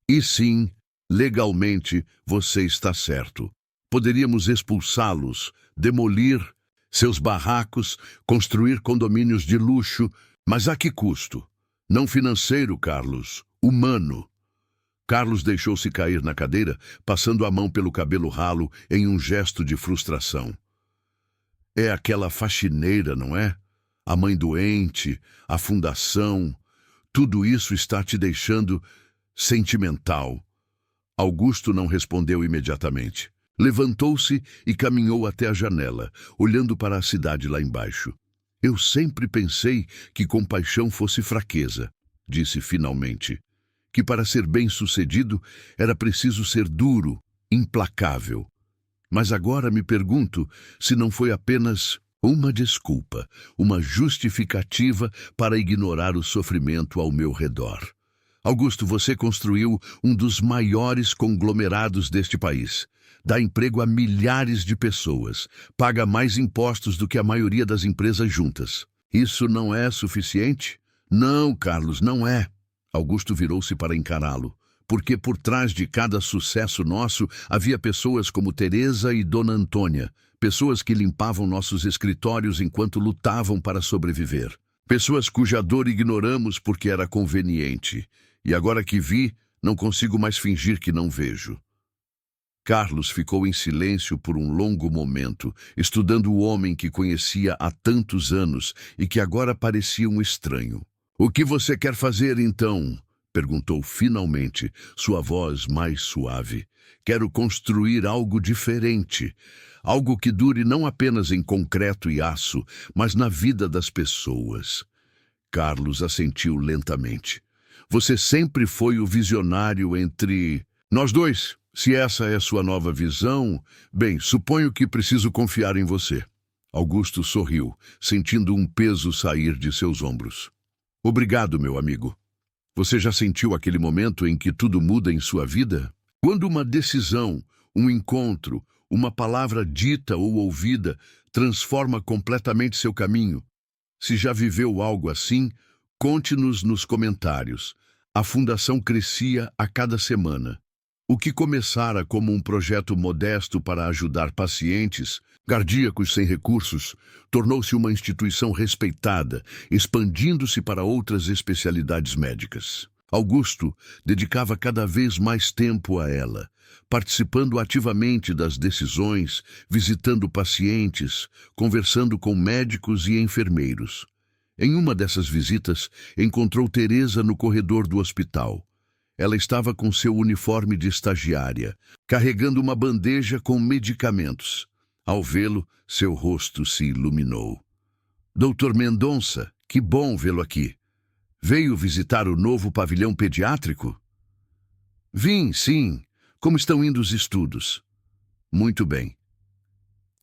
E sim, legalmente, você está certo. Poderíamos expulsá-los, demolir seus barracos, construir condomínios de luxo, mas a que custo? Não financeiro, Carlos, humano. Carlos deixou-se cair na cadeira, passando a mão pelo cabelo ralo em um gesto de frustração. É aquela faxineira, não é? A mãe doente, a fundação, tudo isso está te deixando sentimental. Augusto não respondeu imediatamente. Levantou-se e caminhou até a janela, olhando para a cidade lá embaixo. Eu sempre pensei que compaixão fosse fraqueza, disse finalmente. Que para ser bem-sucedido era preciso ser duro, implacável. Mas agora me pergunto se não foi apenas uma desculpa, uma justificativa para ignorar o sofrimento ao meu redor. Augusto, você construiu um dos maiores conglomerados deste país. Dá emprego a milhares de pessoas. Paga mais impostos do que a maioria das empresas juntas. Isso não é suficiente? Não, Carlos, não é. Augusto virou-se para encará-lo, porque por trás de cada sucesso nosso havia pessoas como Teresa e Dona Antônia, pessoas que limpavam nossos escritórios enquanto lutavam para sobreviver, pessoas cuja dor ignoramos porque era conveniente, e agora que vi, não consigo mais fingir que não vejo. Carlos ficou em silêncio por um longo momento, estudando o homem que conhecia há tantos anos e que agora parecia um estranho. O que você quer fazer, então? Perguntou finalmente, sua voz mais suave. Quero construir algo diferente. Algo que dure não apenas em concreto e aço, mas na vida das pessoas. Carlos assentiu lentamente. Você sempre foi o visionário entre nós dois. Se essa é sua nova visão, bem, suponho que preciso confiar em você. Augusto sorriu, sentindo um peso sair de seus ombros. Obrigado, meu amigo. Você já sentiu aquele momento em que tudo muda em sua vida? Quando uma decisão, um encontro, uma palavra dita ou ouvida transforma completamente seu caminho. Se já viveu algo assim, conte-nos nos comentários. A fundação crescia a cada semana. O que começara como um projeto modesto para ajudar pacientes cardíacos sem recursos, tornou-se uma instituição respeitada, expandindo-se para outras especialidades médicas. Augusto dedicava cada vez mais tempo a ela, participando ativamente das decisões, visitando pacientes, conversando com médicos e enfermeiros. Em uma dessas visitas, encontrou Teresa no corredor do hospital. Ela estava com seu uniforme de estagiária, carregando uma bandeja com medicamentos. Ao vê-lo, seu rosto se iluminou. Doutor Mendonça, que bom vê-lo aqui. Veio visitar o novo pavilhão pediátrico? Vim, sim. Como estão indo os estudos? Muito bem.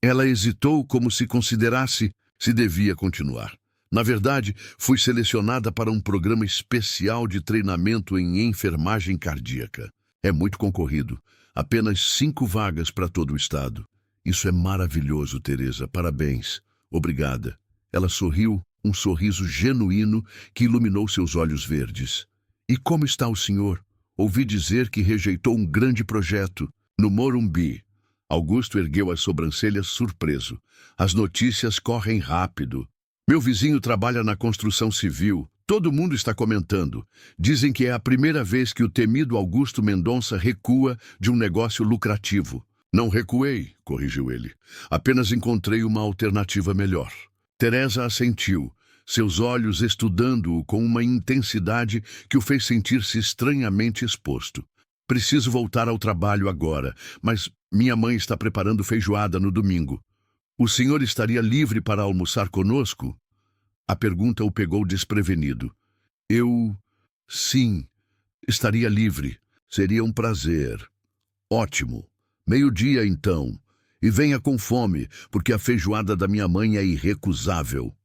Ela hesitou como se considerasse se devia continuar. Na verdade, fui selecionada para um programa especial de treinamento em enfermagem cardíaca. É muito concorrido. Apenas 5 vagas para todo o estado. Isso é maravilhoso, Teresa. Parabéns. Obrigada. Ela sorriu, um sorriso genuíno que iluminou seus olhos verdes. E como está o senhor? Ouvi dizer que rejeitou um grande projeto no Morumbi. Augusto ergueu as sobrancelhas surpreso. As notícias correm rápido. Meu vizinho trabalha na construção civil. Todo mundo está comentando. Dizem que é a primeira vez que o temido Augusto Mendonça recua de um negócio lucrativo. Não recuei, corrigiu ele. Apenas encontrei uma alternativa melhor. Teresa assentiu, seus olhos estudando-o com uma intensidade que o fez sentir-se estranhamente exposto. Preciso voltar ao trabalho agora, mas minha mãe está preparando feijoada no domingo. O senhor estaria livre para almoçar conosco? A pergunta o pegou desprevenido. Sim, estaria livre. Seria um prazer. Ótimo. 12:00, então. E venha com fome, porque a feijoada da minha mãe é irrecusável.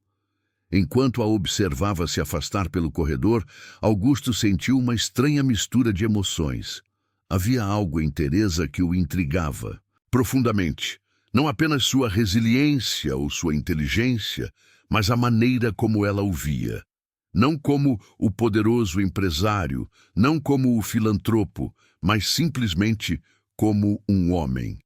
Enquanto a observava se afastar pelo corredor, Augusto sentiu uma estranha mistura de emoções. Havia algo em Teresa que o intrigava profundamente. Não apenas sua resiliência ou sua inteligência, mas a maneira como ela o via. Não como o poderoso empresário, não como o filantropo, mas simplesmente como um homem.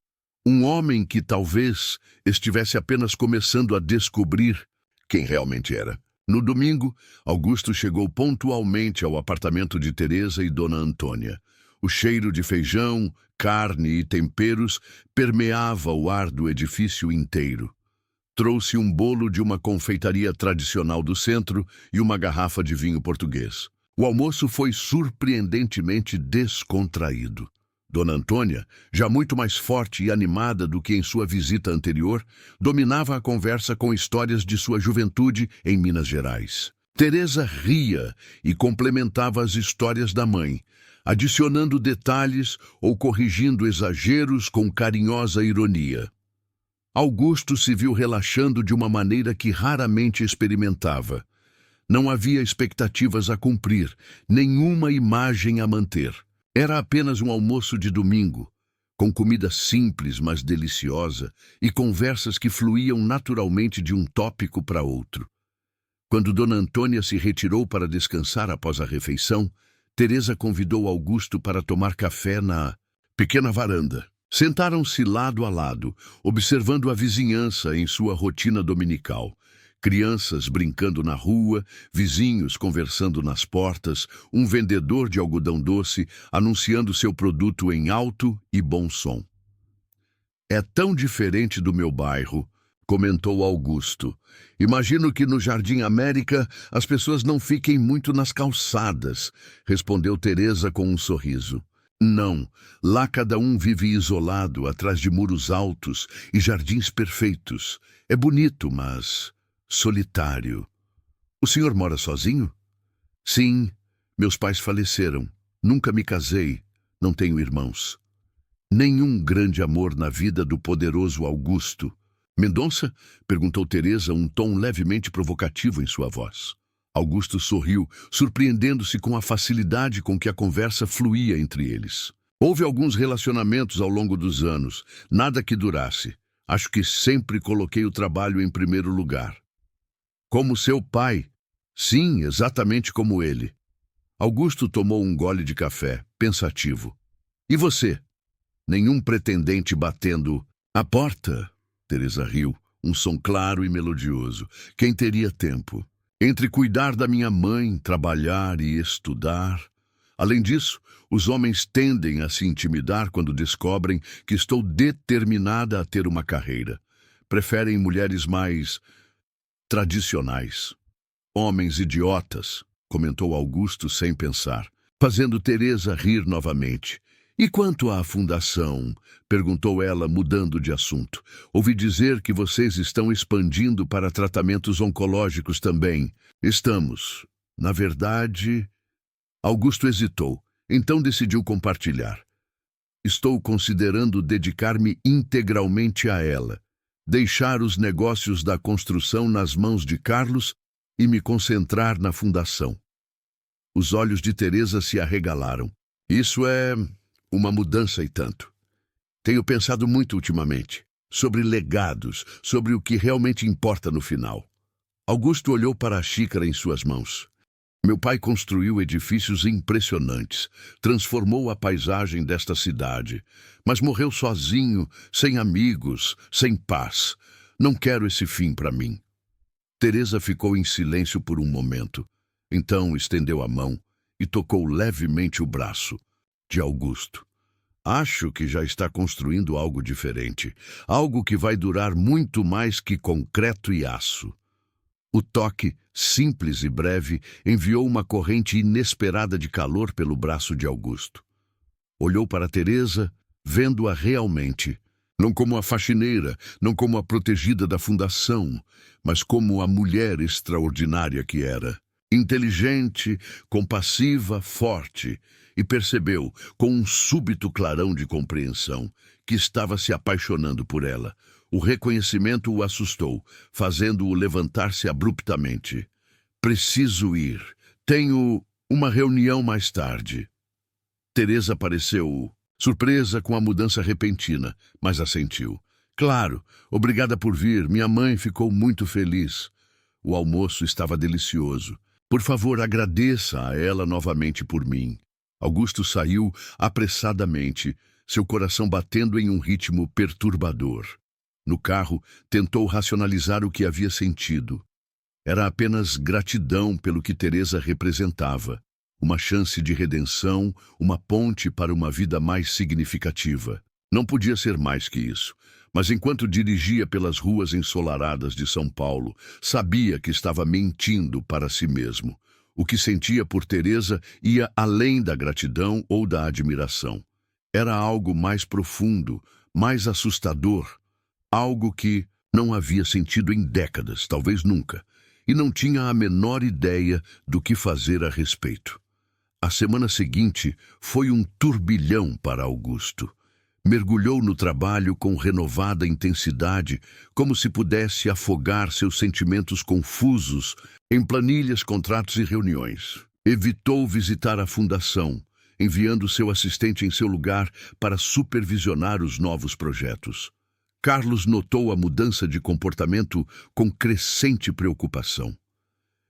Um homem que talvez estivesse apenas começando a descobrir quem realmente era. No domingo, Augusto chegou pontualmente ao apartamento de Teresa e Dona Antônia. O cheiro de feijão, carne e temperos permeava o ar do edifício inteiro. Trouxe um bolo de uma confeitaria tradicional do centro e uma garrafa de vinho português. O almoço foi surpreendentemente descontraído. Dona Antônia, já muito mais forte e animada do que em sua visita anterior, dominava a conversa com histórias de sua juventude em Minas Gerais. Teresa ria e complementava as histórias da mãe, adicionando detalhes ou corrigindo exageros com carinhosa ironia. Augusto se viu relaxando de uma maneira que raramente experimentava. Não havia expectativas a cumprir, nenhuma imagem a manter. Era apenas um almoço de domingo, com comida simples, mas deliciosa, e conversas que fluíam naturalmente de um tópico para outro. Quando Dona Antônia se retirou para descansar após a refeição, Teresa convidou Augusto para tomar café na pequena varanda. Sentaram-se lado a lado, observando a vizinhança em sua rotina dominical. Crianças brincando na rua, vizinhos conversando nas portas, um vendedor de algodão doce anunciando seu produto em alto e bom som. É tão diferente do meu bairro, comentou Augusto. Imagino que no Jardim América as pessoas não fiquem muito nas calçadas, respondeu Teresa com um sorriso. Não, lá cada um vive isolado, atrás de muros altos e jardins perfeitos. É bonito, mas solitário. O senhor mora sozinho? Sim, meus pais faleceram. Nunca me casei, não tenho irmãos. Nenhum grande amor na vida do poderoso Augusto. Mendonça? Perguntou Teresa, um tom levemente provocativo em sua voz. Augusto sorriu, surpreendendo-se com a facilidade com que a conversa fluía entre eles. Houve alguns relacionamentos ao longo dos anos, nada que durasse. Acho que sempre coloquei o trabalho em primeiro lugar. Como seu pai. Sim, exatamente como ele. Augusto tomou um gole de café, pensativo. E você? Nenhum pretendente batendo a porta? Teresa riu, um som claro e melodioso. Quem teria tempo? Entre cuidar da minha mãe, trabalhar e estudar. Além disso, os homens tendem a se intimidar quando descobrem que estou determinada a ter uma carreira. Preferem mulheres mais tradicionais. Homens idiotas, comentou Augusto sem pensar, fazendo Teresa rir novamente. E quanto à fundação? Perguntou ela, mudando de assunto. Ouvi dizer que vocês estão expandindo para tratamentos oncológicos também. Estamos. Na verdade... Augusto hesitou, então decidiu compartilhar. Estou considerando dedicar-me integralmente a ela. Deixar os negócios da construção nas mãos de Carlos e me concentrar na fundação. Os olhos de Teresa se arregalaram. Isso é uma mudança e tanto. Tenho pensado muito ultimamente sobre legados, sobre o que realmente importa no final. Augusto olhou para a xícara em suas mãos. Meu pai construiu edifícios impressionantes, transformou a paisagem desta cidade, mas morreu sozinho, sem amigos, sem paz. Não quero esse fim para mim. Teresa ficou em silêncio por um momento. Então estendeu a mão e tocou levemente o braço de Augusto. Acho que já está construindo algo diferente, algo que vai durar muito mais que concreto e aço. O toque, simples e breve, enviou uma corrente inesperada de calor pelo braço de Augusto. Olhou para Teresa, vendo-a realmente, não como a faxineira, não como a protegida da fundação, mas como a mulher extraordinária que era. Inteligente, compassiva, forte, e percebeu, com um súbito clarão de compreensão, que estava se apaixonando por ela. O reconhecimento o assustou, fazendo-o levantar-se abruptamente. Preciso ir. Tenho uma reunião mais tarde. Teresa pareceu surpresa com a mudança repentina, mas assentiu. Claro, obrigada por vir. Minha mãe ficou muito feliz. O almoço estava delicioso. Por favor, agradeça a ela novamente por mim. Augusto saiu apressadamente, seu coração batendo em um ritmo perturbador. No carro, tentou racionalizar o que havia sentido. Era apenas gratidão pelo que Teresa representava, uma chance de redenção, uma ponte para uma vida mais significativa. Não podia ser mais que isso, mas enquanto dirigia pelas ruas ensolaradas de São Paulo, sabia que estava mentindo para si mesmo. O que sentia por Teresa ia além da gratidão ou da admiração. Era algo mais profundo, mais assustador, algo que não havia sentido em décadas, talvez nunca, e não tinha a menor ideia do que fazer a respeito. A semana seguinte foi um turbilhão para Augusto. Mergulhou no trabalho com renovada intensidade, como se pudesse afogar seus sentimentos confusos em planilhas, contratos e reuniões. Evitou visitar a fundação, enviando seu assistente em seu lugar para supervisionar os novos projetos. Carlos notou a mudança de comportamento com crescente preocupação.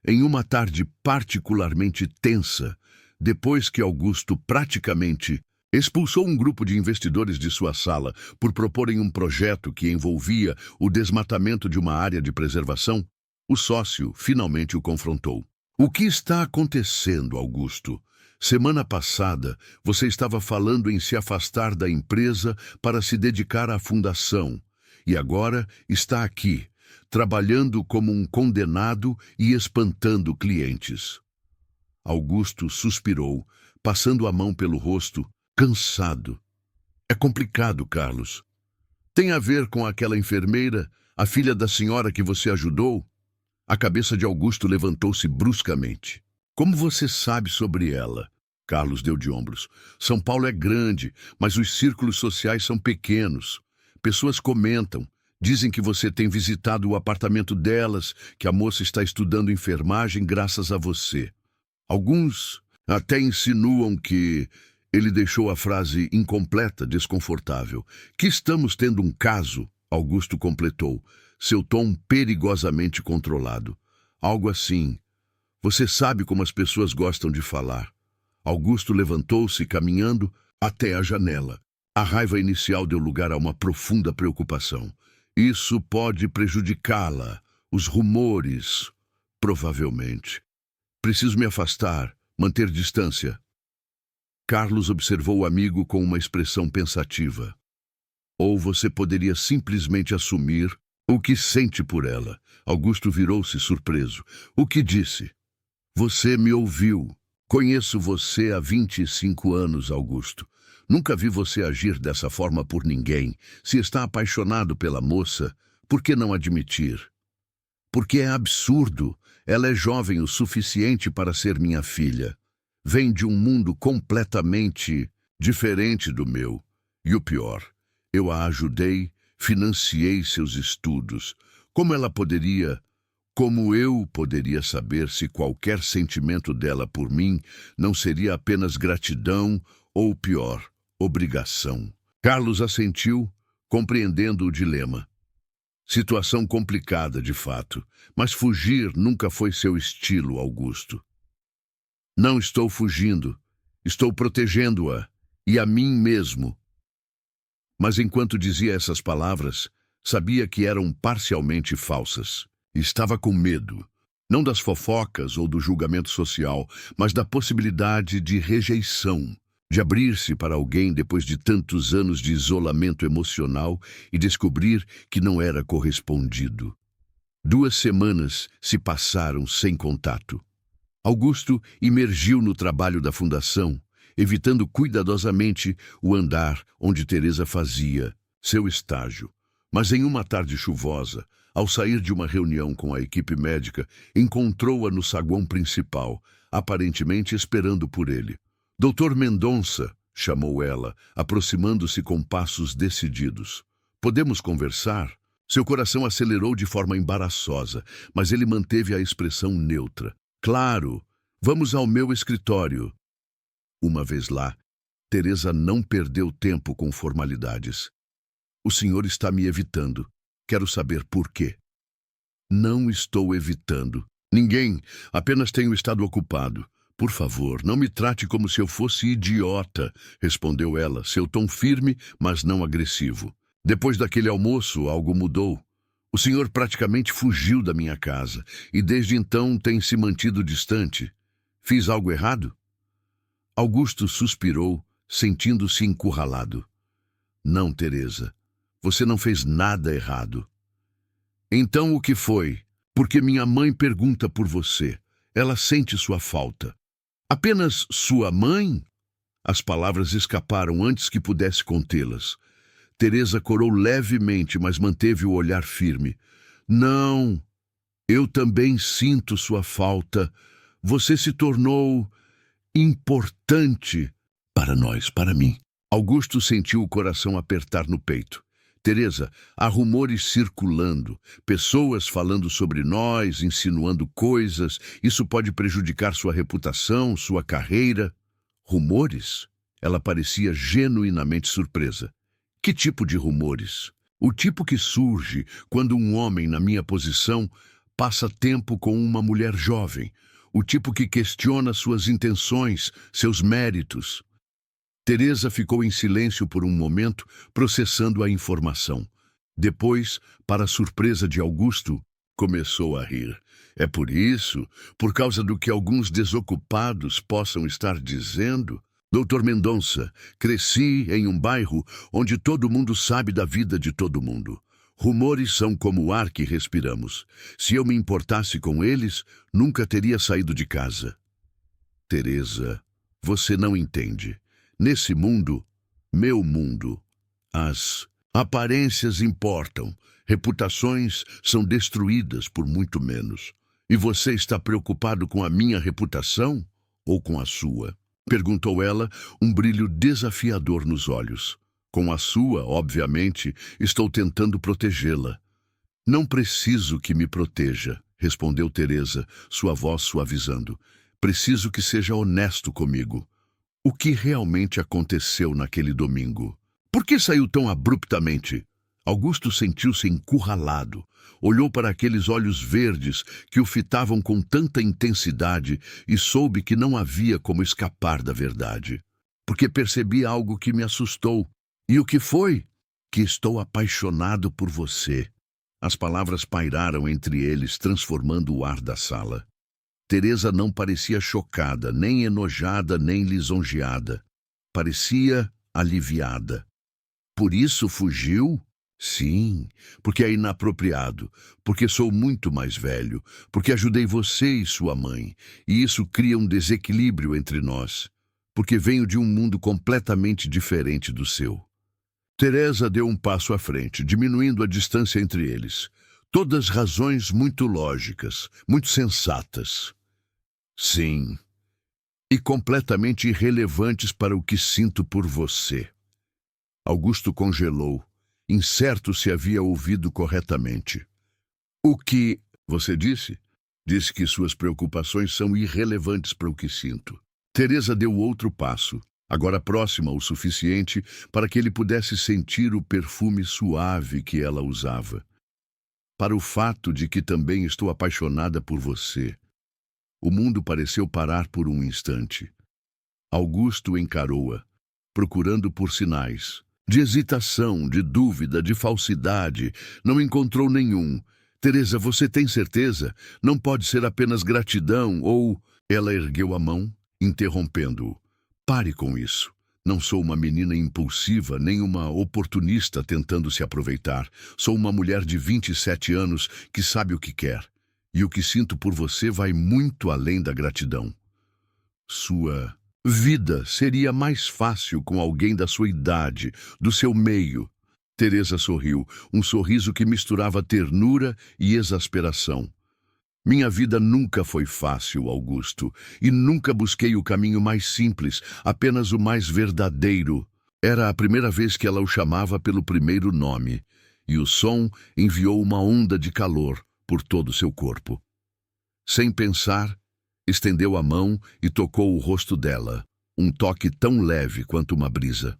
Em uma tarde particularmente tensa, depois que Augusto praticamente expulsou um grupo de investidores de sua sala por proporem um projeto que envolvia o desmatamento de uma área de preservação, o sócio finalmente o confrontou. O que está acontecendo, Augusto? Semana passada, você estava falando em se afastar da empresa para se dedicar à fundação, e agora está aqui, trabalhando como um condenado e espantando clientes. Augusto suspirou, passando a mão pelo rosto, cansado. É complicado, Carlos. Tem a ver com aquela enfermeira, a filha da senhora que você ajudou? A cabeça de Augusto levantou-se bruscamente. Como você sabe sobre ela? Carlos deu de ombros. São Paulo é grande, mas os círculos sociais são pequenos. Pessoas comentam, dizem que você tem visitado o apartamento delas, que a moça está estudando enfermagem graças a você. Alguns até insinuam que ele deixou a frase incompleta, desconfortável. Que estamos tendo um caso, Augusto completou, seu tom perigosamente controlado. Algo assim. Você sabe como as pessoas gostam de falar. Augusto levantou-se, caminhando até a janela. A raiva inicial deu lugar a uma profunda preocupação. Isso pode prejudicá-la. Os rumores, provavelmente. Preciso me afastar, manter distância. Carlos observou o amigo com uma expressão pensativa. Ou você poderia simplesmente assumir o que sente por ela. Augusto virou-se surpreso. O que disse? Você me ouviu. Conheço você há 25 anos, Augusto. Nunca vi você agir dessa forma por ninguém. Se está apaixonado pela moça, por que não admitir? Porque é absurdo. Ela é jovem o suficiente para ser minha filha. Vem de um mundo completamente diferente do meu. E o pior, eu a ajudei, financiei seus estudos. Como ela poderia Como eu poderia saber se qualquer sentimento dela por mim não seria apenas gratidão ou, pior, obrigação? Carlos assentiu, compreendendo o dilema. Situação complicada, de fato, mas fugir nunca foi seu estilo, Augusto. Não estou fugindo, estou protegendo-a, e a mim mesmo. Mas enquanto dizia essas palavras, sabia que eram parcialmente falsas. Estava com medo, não das fofocas ou do julgamento social, mas da possibilidade de rejeição, de abrir-se para alguém depois de tantos anos de isolamento emocional e descobrir que não era correspondido. 2 semanas se passaram sem contato. Augusto imergiu no trabalho da fundação, evitando cuidadosamente o andar onde Teresa fazia seu estágio. Mas em uma tarde chuvosa, ao sair de uma reunião com a equipe médica, encontrou-a no saguão principal, aparentemente esperando por ele. Doutor Mendonça, chamou ela, aproximando-se com passos decididos. Podemos conversar? Seu coração acelerou de forma embaraçosa, mas ele manteve a expressão neutra. Claro, vamos ao meu escritório. Uma vez lá, Teresa não perdeu tempo com formalidades. O senhor está me evitando. Quero saber por quê. Não estou evitando. Ninguém, apenas tenho estado ocupado. Por favor, não me trate como se eu fosse idiota, respondeu ela, seu tom firme, mas não agressivo. Depois daquele almoço, algo mudou. O senhor praticamente fugiu da minha casa e desde então tem se mantido distante. Fiz algo errado? Augusto suspirou, sentindo-se encurralado. Não, Teresa. Você não fez nada errado. Então o que foi? Porque minha mãe pergunta por você. Ela sente sua falta. Apenas sua mãe? As palavras escaparam antes que pudesse contê-las. Teresa corou levemente, mas manteve o olhar firme. Não, eu também sinto sua falta. Você se tornou importante para nós, para mim. Augusto sentiu o coração apertar no peito. Teresa, há rumores circulando, pessoas falando sobre nós, insinuando coisas. Isso pode prejudicar sua reputação, sua carreira. Rumores? Ela parecia genuinamente surpresa. Que tipo de rumores? O tipo que surge quando um homem na minha posição passa tempo com uma mulher jovem. O tipo que questiona suas intenções, seus méritos. Teresa ficou em silêncio por um momento, processando a informação. Depois, para a surpresa de Augusto, começou a rir. É por isso, por causa do que alguns desocupados possam estar dizendo? Doutor Mendonça, cresci em um bairro onde todo mundo sabe da vida de todo mundo. Rumores são como o ar que respiramos. Se eu me importasse com eles, nunca teria saído de casa. Teresa, você não entende. Nesse mundo, meu mundo, as aparências importam, reputações são destruídas por muito menos. E você está preocupado com a minha reputação ou com a sua? Perguntou ela, um brilho desafiador nos olhos. Com a sua, obviamente, estou tentando protegê-la. Não preciso que me proteja, respondeu Teresa, sua voz suavizando. Preciso que seja honesto comigo. O que realmente aconteceu naquele domingo? Por que saiu tão abruptamente? Augusto sentiu-se encurralado. Olhou para aqueles olhos verdes que o fitavam com tanta intensidade e soube que não havia como escapar da verdade. Porque percebi algo que me assustou. E o que foi? Que estou apaixonado por você. As palavras pairaram entre eles, transformando o ar da sala. Teresa não parecia chocada, nem enojada, nem lisonjeada. Parecia aliviada. Por isso fugiu? Sim, porque é inapropriado, porque sou muito mais velho, porque ajudei você e sua mãe, e isso cria um desequilíbrio entre nós, porque venho de um mundo completamente diferente do seu. Teresa deu um passo à frente, diminuindo a distância entre eles. Todas razões muito lógicas, muito sensatas. Sim, e completamente irrelevantes para o que sinto por você. Augusto congelou, incerto se havia ouvido corretamente. O que Você disse? Disse que suas preocupações são irrelevantes para o que sinto. Teresa deu outro passo, agora próxima o suficiente para que ele pudesse sentir o perfume suave que ela usava. Para o fato de que também estou apaixonada por você. O mundo pareceu parar por um instante. Augusto encarou-a, procurando por sinais. De hesitação, de dúvida, de falsidade, não encontrou nenhum. Teresa, você tem certeza? Não pode ser apenas gratidão ou... Ela ergueu a mão, interrompendo-o. Pare com isso. Não sou uma menina impulsiva, nem uma oportunista tentando se aproveitar. Sou uma mulher de 27 anos que sabe o que quer. E o que sinto por você vai muito além da gratidão. Sua vida seria mais fácil com alguém da sua idade, do seu meio. Teresa sorriu, um sorriso que misturava ternura e exasperação. Minha vida nunca foi fácil, Augusto, e nunca busquei o caminho mais simples, apenas o mais verdadeiro. Era a primeira vez que ela o chamava pelo primeiro nome, e o som enviou uma onda de calor por todo o seu corpo. Sem pensar, estendeu a mão e tocou o rosto dela, um toque tão leve quanto uma brisa.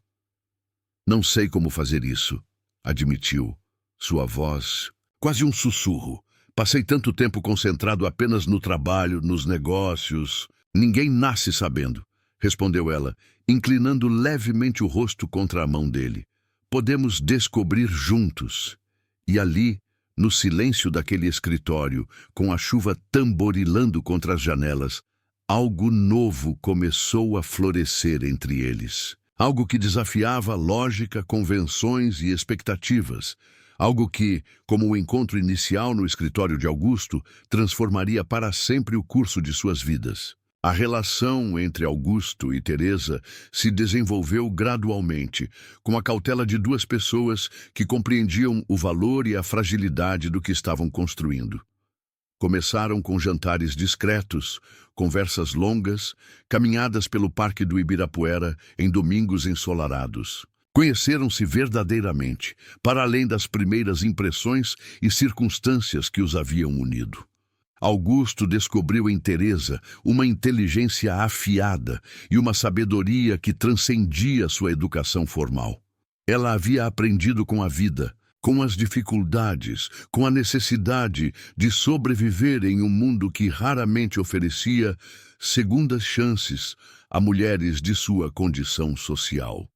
Não sei como fazer isso, admitiu, sua voz quase um sussurro. Passei tanto tempo concentrado apenas no trabalho, nos negócios. Ninguém nasce sabendo, respondeu ela, inclinando levemente o rosto contra a mão dele. Podemos descobrir juntos. E ali, no silêncio daquele escritório, com a chuva tamborilando contra as janelas, algo novo começou a florescer entre eles. Algo que desafiava lógica, convenções e expectativas. Algo que, como o encontro inicial no escritório de Augusto, transformaria para sempre o curso de suas vidas. A relação entre Augusto e Teresa se desenvolveu gradualmente, com a cautela de duas pessoas que compreendiam o valor e a fragilidade do que estavam construindo. Começaram com jantares discretos, conversas longas, caminhadas pelo Parque do Ibirapuera em domingos ensolarados. Conheceram-se verdadeiramente, para além das primeiras impressões e circunstâncias que os haviam unido. Augusto descobriu em Teresa uma inteligência afiada e uma sabedoria que transcendia sua educação formal. Ela havia aprendido com a vida, com as dificuldades, com a necessidade de sobreviver em um mundo que raramente oferecia segundas chances a mulheres de sua condição social.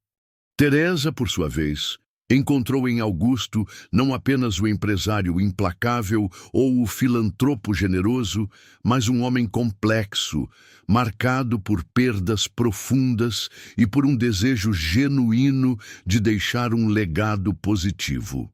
Teresa, por sua vez, encontrou em Augusto não apenas o empresário implacável ou o filantropo generoso, mas um homem complexo, marcado por perdas profundas e por um desejo genuíno de deixar um legado positivo.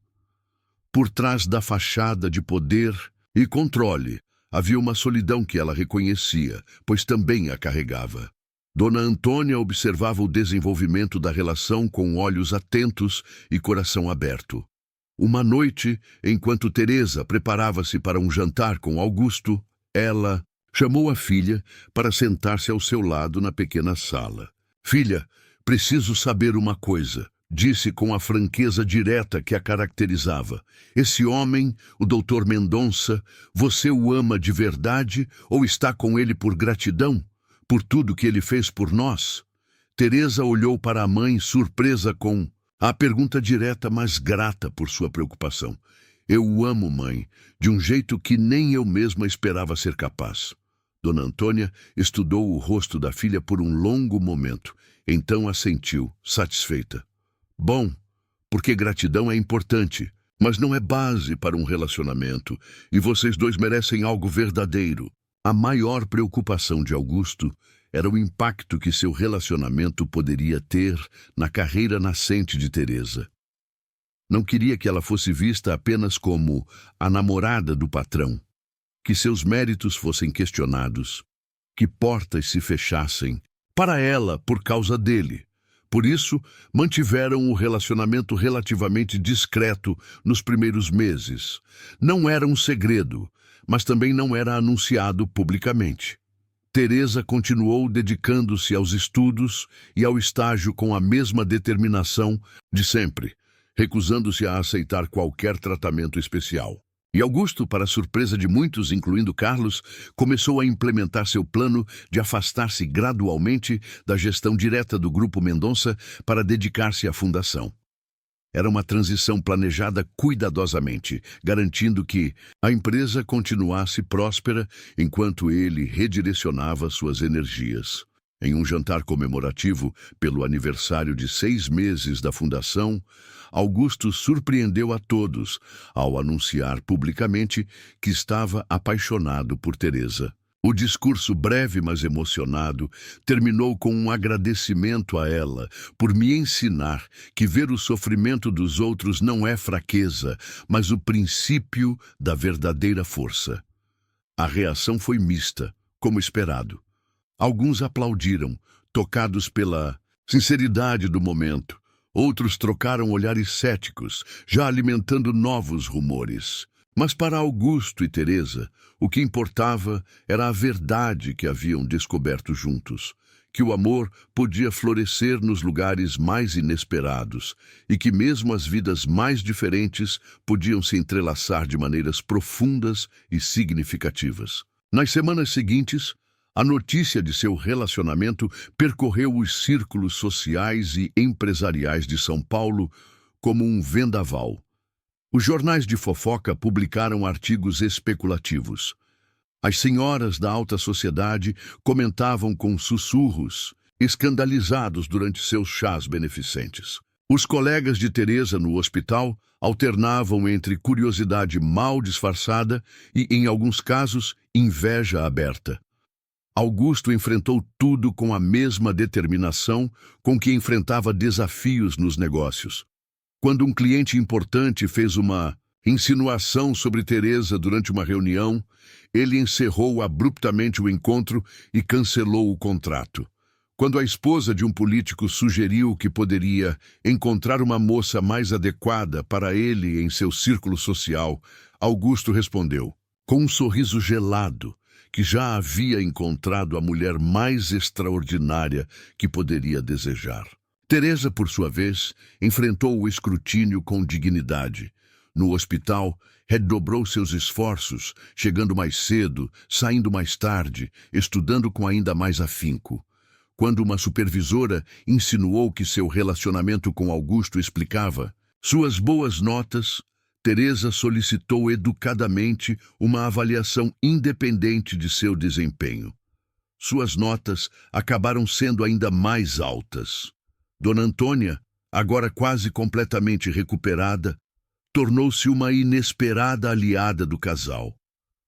Por trás da fachada de poder e controle, havia uma solidão que ela reconhecia, pois também a carregava. Dona Antônia observava o desenvolvimento da relação com olhos atentos e coração aberto. Uma noite, enquanto Teresa preparava-se para um jantar com Augusto, ela chamou a filha para sentar-se ao seu lado na pequena sala. "Filha, preciso saber uma coisa", disse com a franqueza direta que a caracterizava. "Esse homem, o Dr. Mendonça, você o ama de verdade ou está com ele por gratidão? Por tudo que ele fez por nós?" Teresa olhou para a mãe, surpresa com a pergunta direta, mas grata por sua preocupação. "Eu o amo, mãe, de um jeito que nem eu mesma esperava ser capaz." Dona Antônia estudou o rosto da filha por um longo momento, então assentiu, satisfeita. "Bom, porque gratidão é importante, mas não é base para um relacionamento, e vocês dois merecem algo verdadeiro." A maior preocupação de Augusto era o impacto que seu relacionamento poderia ter na carreira nascente de Teresa. Não queria que ela fosse vista apenas como a namorada do patrão, que seus méritos fossem questionados, que portas se fechassem para ela por causa dele. Por isso, mantiveram o relacionamento relativamente discreto nos primeiros meses. Não era um segredo, mas também não era anunciado publicamente. Teresa continuou dedicando-se aos estudos e ao estágio com a mesma determinação de sempre, recusando-se a aceitar qualquer tratamento especial. E Augusto, para a surpresa de muitos, incluindo Carlos, começou a implementar seu plano de afastar-se gradualmente da gestão direta do Grupo Mendonça para dedicar-se à fundação. Era uma transição planejada cuidadosamente, garantindo que a empresa continuasse próspera enquanto ele redirecionava suas energias. Em um jantar comemorativo pelo aniversário de 6 meses da fundação, Augusto surpreendeu a todos ao anunciar publicamente que estava apaixonado por Teresa. O discurso breve, mas emocionado, terminou com um agradecimento a ela por me ensinar que ver o sofrimento dos outros não é fraqueza, mas o princípio da verdadeira força. A reação foi mista, como esperado. Alguns aplaudiram, tocados pela sinceridade do momento. Outros trocaram olhares céticos, já alimentando novos rumores. Mas para Augusto e Teresa, o que importava era a verdade que haviam descoberto juntos, que o amor podia florescer nos lugares mais inesperados e que mesmo as vidas mais diferentes podiam se entrelaçar de maneiras profundas e significativas. Nas semanas seguintes, a notícia de seu relacionamento percorreu os círculos sociais e empresariais de São Paulo como um vendaval. Os jornais de fofoca publicaram artigos especulativos. As senhoras da alta sociedade comentavam com sussurros, escandalizados durante seus chás beneficentes. Os colegas de Teresa no hospital alternavam entre curiosidade mal disfarçada e, em alguns casos, inveja aberta. Augusto enfrentou tudo com a mesma determinação com que enfrentava desafios nos negócios. Quando um cliente importante fez uma insinuação sobre Teresa durante uma reunião, ele encerrou abruptamente o encontro e cancelou o contrato. Quando a esposa de um político sugeriu que poderia encontrar uma moça mais adequada para ele em seu círculo social, Augusto respondeu, com um sorriso gelado, que já havia encontrado a mulher mais extraordinária que poderia desejar. Teresa, por sua vez, enfrentou o escrutínio com dignidade. No hospital, redobrou seus esforços, chegando mais cedo, saindo mais tarde, estudando com ainda mais afinco. Quando uma supervisora insinuou que seu relacionamento com Augusto explicava suas boas notas, Teresa solicitou educadamente uma avaliação independente de seu desempenho. Suas notas acabaram sendo ainda mais altas. Dona Antônia, agora quase completamente recuperada, tornou-se uma inesperada aliada do casal.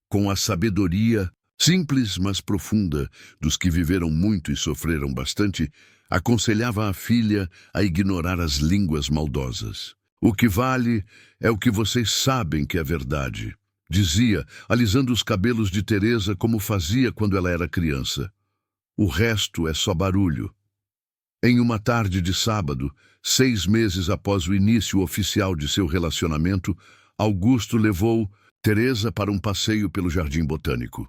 Com a sabedoria, simples mas profunda, dos que viveram muito e sofreram bastante, aconselhava a filha a ignorar as línguas maldosas. O que vale é o que vocês sabem que é verdade, dizia, alisando os cabelos de Teresa como fazia quando ela era criança. O resto é só barulho. Em uma tarde de sábado, 6 meses após o início oficial de seu relacionamento, Augusto levou Teresa para um passeio pelo Jardim Botânico.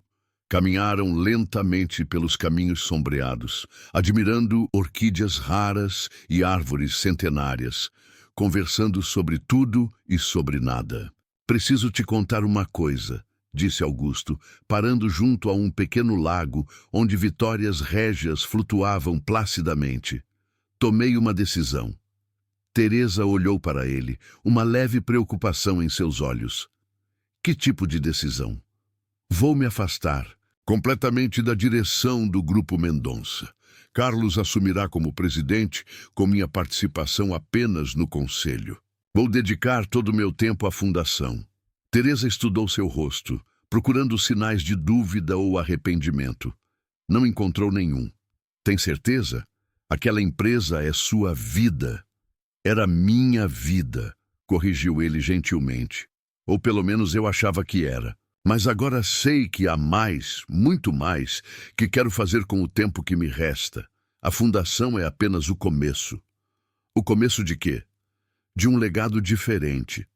Caminharam lentamente pelos caminhos sombreados, admirando orquídeas raras e árvores centenárias, conversando sobre tudo e sobre nada. Preciso te contar uma coisa, disse Augusto, parando junto a um pequeno lago onde vitórias régias flutuavam placidamente. Tomei uma decisão. Teresa olhou para ele, uma leve preocupação em seus olhos. Que tipo de decisão? Vou me afastar completamente da direção do Grupo Mendonça. Carlos assumirá como presidente, com minha participação apenas no conselho. Vou dedicar todo o meu tempo à fundação. Teresa estudou seu rosto, procurando sinais de dúvida ou arrependimento. Não encontrou nenhum. Tem certeza? Aquela empresa é sua vida. Era minha vida, corrigiu ele gentilmente. Ou pelo menos eu achava que era. Mas agora sei que há mais, muito mais, que quero fazer com o tempo que me resta. A fundação é apenas o começo. O começo de quê? De um legado diferente.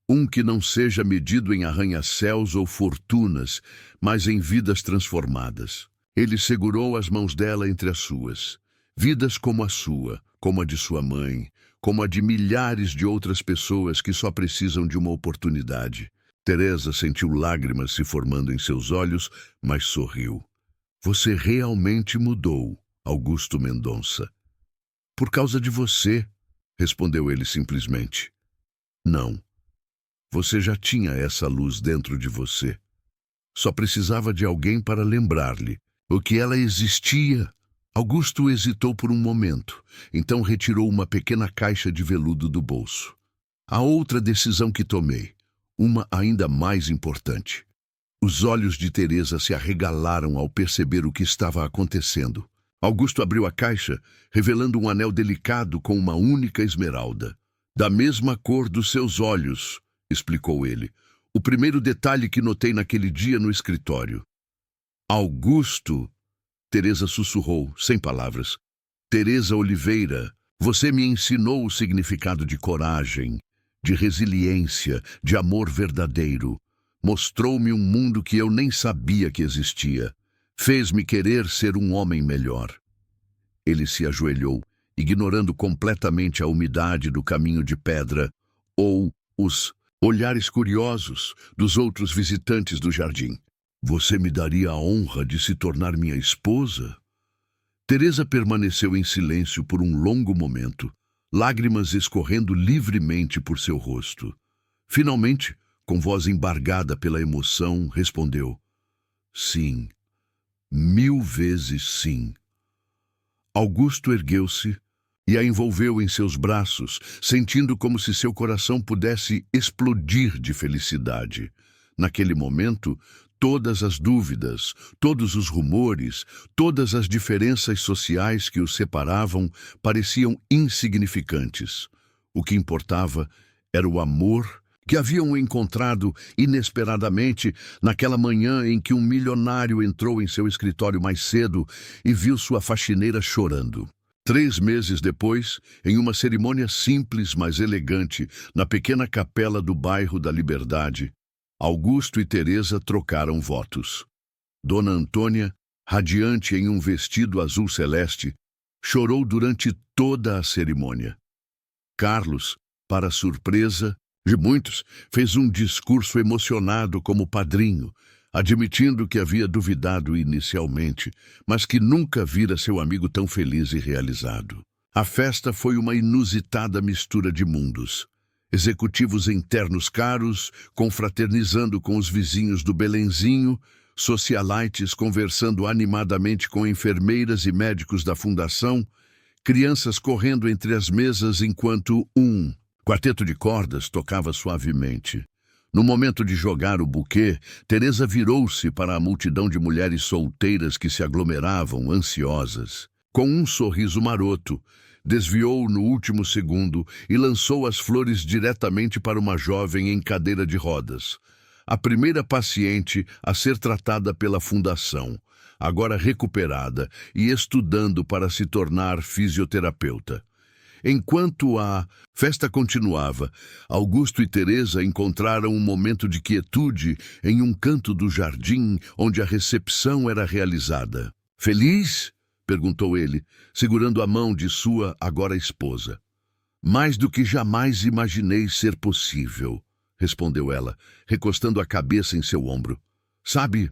Um que não seja medido em arranha-céus ou fortunas, mas em vidas transformadas. Ele segurou as mãos dela entre as suas. Vidas como a sua, como a de sua mãe, como a de milhares de outras pessoas que só precisam de uma oportunidade. Teresa sentiu lágrimas se formando em seus olhos, mas sorriu. Você realmente mudou, Augusto Mendonça. Por causa de você, respondeu ele simplesmente. Não. Você já tinha essa luz dentro de você. Só precisava de alguém para lembrar-lhe o que ela existia. Augusto hesitou por um momento, então retirou uma pequena caixa de veludo do bolso. A outra decisão que tomei, uma ainda mais importante. Os olhos de Teresa se arregalaram ao perceber o que estava acontecendo. Augusto abriu a caixa, revelando um anel delicado com uma única esmeralda. Da mesma cor dos seus olhos, explicou ele. O primeiro detalhe que notei naquele dia no escritório. Augusto, Teresa sussurrou, sem palavras. Teresa Oliveira, você me ensinou o significado de coragem, de resiliência, de amor verdadeiro. Mostrou-me um mundo que eu nem sabia que existia. Fez-me querer ser um homem melhor. Ele se ajoelhou, ignorando completamente a umidade do caminho de pedra ou os olhares curiosos dos outros visitantes do jardim. Você me daria a honra de se tornar minha esposa? Teresa permaneceu em silêncio por um longo momento, lágrimas escorrendo livremente por seu rosto. Finalmente, com voz embargada pela emoção, respondeu: Sim, 1000 vezes sim. Augusto ergueu-se e a envolveu em seus braços, sentindo como se seu coração pudesse explodir de felicidade. Naquele momento, todas as dúvidas, todos os rumores, todas as diferenças sociais que os separavam pareciam insignificantes. O que importava era o amor que haviam encontrado inesperadamente naquela manhã em que um milionário entrou em seu escritório mais cedo e viu sua faxineira chorando. 3 meses depois, em uma cerimônia simples, mas elegante, na pequena capela do bairro da Liberdade, Augusto e Teresa trocaram votos. Dona Antônia, radiante em um vestido azul celeste, chorou durante toda a cerimônia. Carlos, para surpresa de muitos, fez um discurso emocionado como padrinho, admitindo que havia duvidado inicialmente, mas que nunca vira seu amigo tão feliz e realizado. A festa foi uma inusitada mistura de mundos. Executivos internos caros, confraternizando com os vizinhos do Belenzinho, socialites conversando animadamente com enfermeiras e médicos da fundação, crianças correndo entre as mesas enquanto um quarteto de cordas tocava suavemente. No momento de jogar o buquê, Teresa virou-se para a multidão de mulheres solteiras que se aglomeravam, ansiosas. Com um sorriso maroto, desviou no último segundo e lançou as flores diretamente para uma jovem em cadeira de rodas. A primeira paciente a ser tratada pela fundação, agora recuperada e estudando para se tornar fisioterapeuta. Enquanto a festa continuava, Augusto e Teresa encontraram um momento de quietude em um canto do jardim onde a recepção era realizada. Feliz? Perguntou ele, segurando a mão de sua agora esposa. Mais do que jamais imaginei ser possível, respondeu ela, recostando a cabeça em seu ombro. Sabe,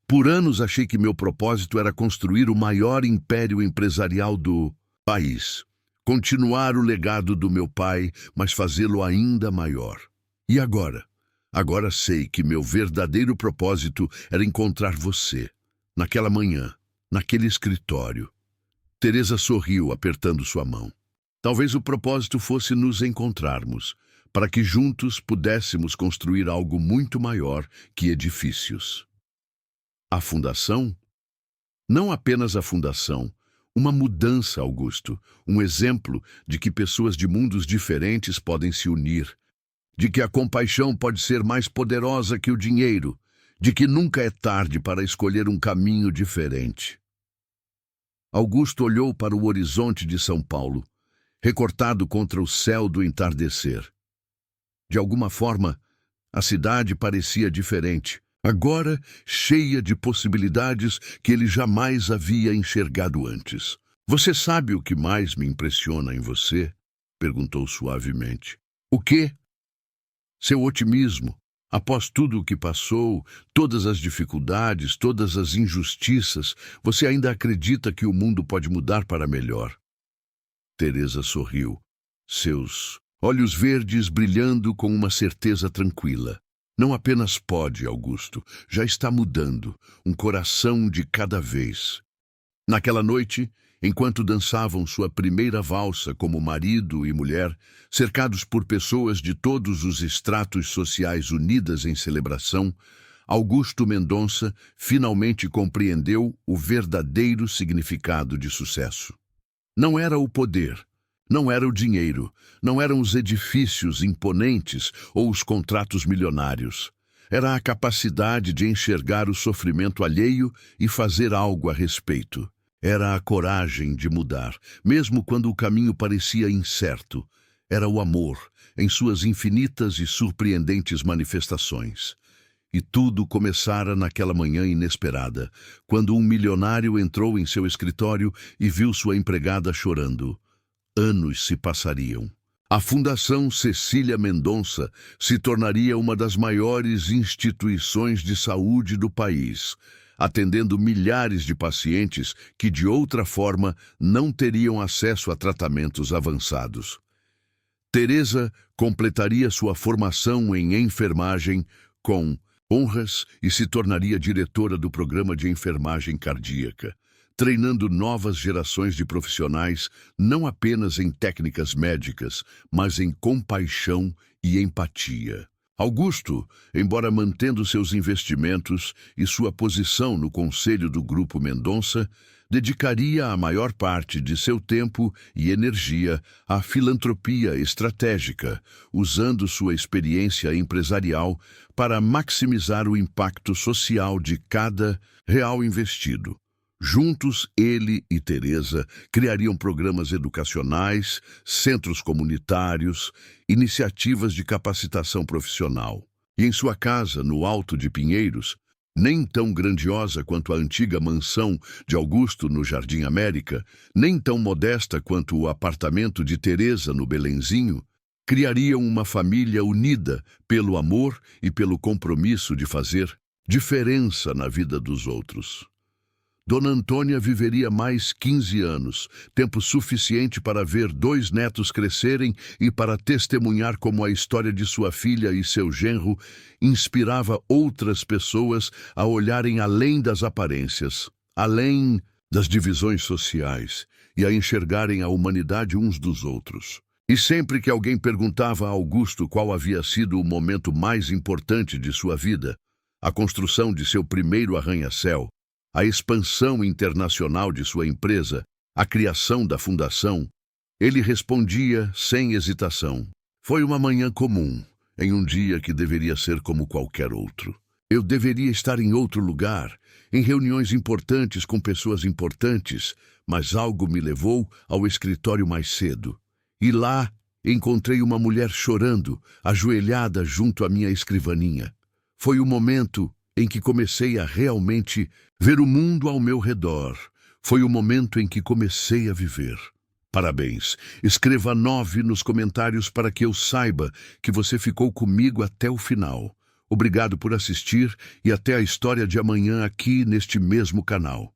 por anos achei que meu propósito era construir o maior império empresarial do país. Continuar o legado do meu pai, mas fazê-lo ainda maior. E agora? Agora sei que meu verdadeiro propósito era encontrar você, naquela manhã, naquele escritório. Teresa sorriu, apertando sua mão. Talvez o propósito fosse nos encontrarmos, para que juntos pudéssemos construir algo muito maior que edifícios. A fundação? Não apenas a fundação. Uma mudança, Augusto, um exemplo de que pessoas de mundos diferentes podem se unir, de que a compaixão pode ser mais poderosa que o dinheiro, de que nunca é tarde para escolher um caminho diferente. Augusto olhou para o horizonte de São Paulo, recortado contra o céu do entardecer. De alguma forma, a cidade parecia diferente, agora cheia de possibilidades que ele jamais havia enxergado antes. Você sabe o que mais me impressiona em você? Perguntou suavemente. O quê? Seu otimismo, Após tudo o que passou, todas as dificuldades, todas as injustiças, você ainda acredita que o mundo pode mudar para melhor? Teresa sorriu, seus olhos verdes brilhando com uma certeza tranquila. Não apenas pode, Augusto, já está mudando, um coração de cada vez. Naquela noite, enquanto dançavam sua primeira valsa como marido e mulher, cercados por pessoas de todos os estratos sociais unidas em celebração, Augusto Mendonça finalmente compreendeu o verdadeiro significado de sucesso. Não era o poder, não era o dinheiro, não eram os edifícios imponentes ou os contratos milionários. Era a capacidade de enxergar o sofrimento alheio e fazer algo a respeito. Era a coragem de mudar, mesmo quando o caminho parecia incerto. Era o amor, em suas infinitas e surpreendentes manifestações. E tudo começara naquela manhã inesperada, quando um milionário entrou em seu escritório e viu sua empregada chorando. Anos se passariam. A Fundação Cecília Mendonça se tornaria uma das maiores instituições de saúde do país, atendendo milhares de pacientes que, de outra forma, não teriam acesso a tratamentos avançados. Teresa completaria sua formação em enfermagem com honras e se tornaria diretora do programa de enfermagem cardíaca, treinando novas gerações de profissionais não apenas em técnicas médicas, mas em compaixão e empatia. Augusto, embora mantendo seus investimentos e sua posição no conselho do Grupo Mendonça, dedicaria a maior parte de seu tempo e energia à filantropia estratégica, usando sua experiência empresarial para maximizar o impacto social de cada real investido. Juntos, ele e Teresa criariam programas educacionais, centros comunitários, iniciativas de capacitação profissional. E em sua casa, no Alto de Pinheiros, nem tão grandiosa quanto a antiga mansão de Augusto no Jardim América, nem tão modesta quanto o apartamento de Teresa no Belenzinho, criariam uma família unida pelo amor e pelo compromisso de fazer diferença na vida dos outros. Dona Antônia viveria mais 15 anos, tempo suficiente para ver 2 netos crescerem e para testemunhar como a história de sua filha e seu genro inspirava outras pessoas a olharem além das aparências, além das divisões sociais e a enxergarem a humanidade uns dos outros. E sempre que alguém perguntava a Augusto qual havia sido o momento mais importante de sua vida, a construção de seu primeiro arranha-céu, a expansão internacional de sua empresa, a criação da fundação, ele respondia sem hesitação. Foi uma manhã comum, em um dia que deveria ser como qualquer outro. Eu deveria estar em outro lugar, em reuniões importantes com pessoas importantes, mas algo me levou ao escritório mais cedo. E lá encontrei uma mulher chorando, ajoelhada junto à minha escrivaninha. Foi o momento em que comecei a realmente ver o mundo ao meu redor. Foi o momento em que comecei a viver. Parabéns. Escreva 9 nos comentários para que eu saiba que você ficou comigo até o final. Obrigado por assistir e até a história de amanhã aqui neste mesmo canal.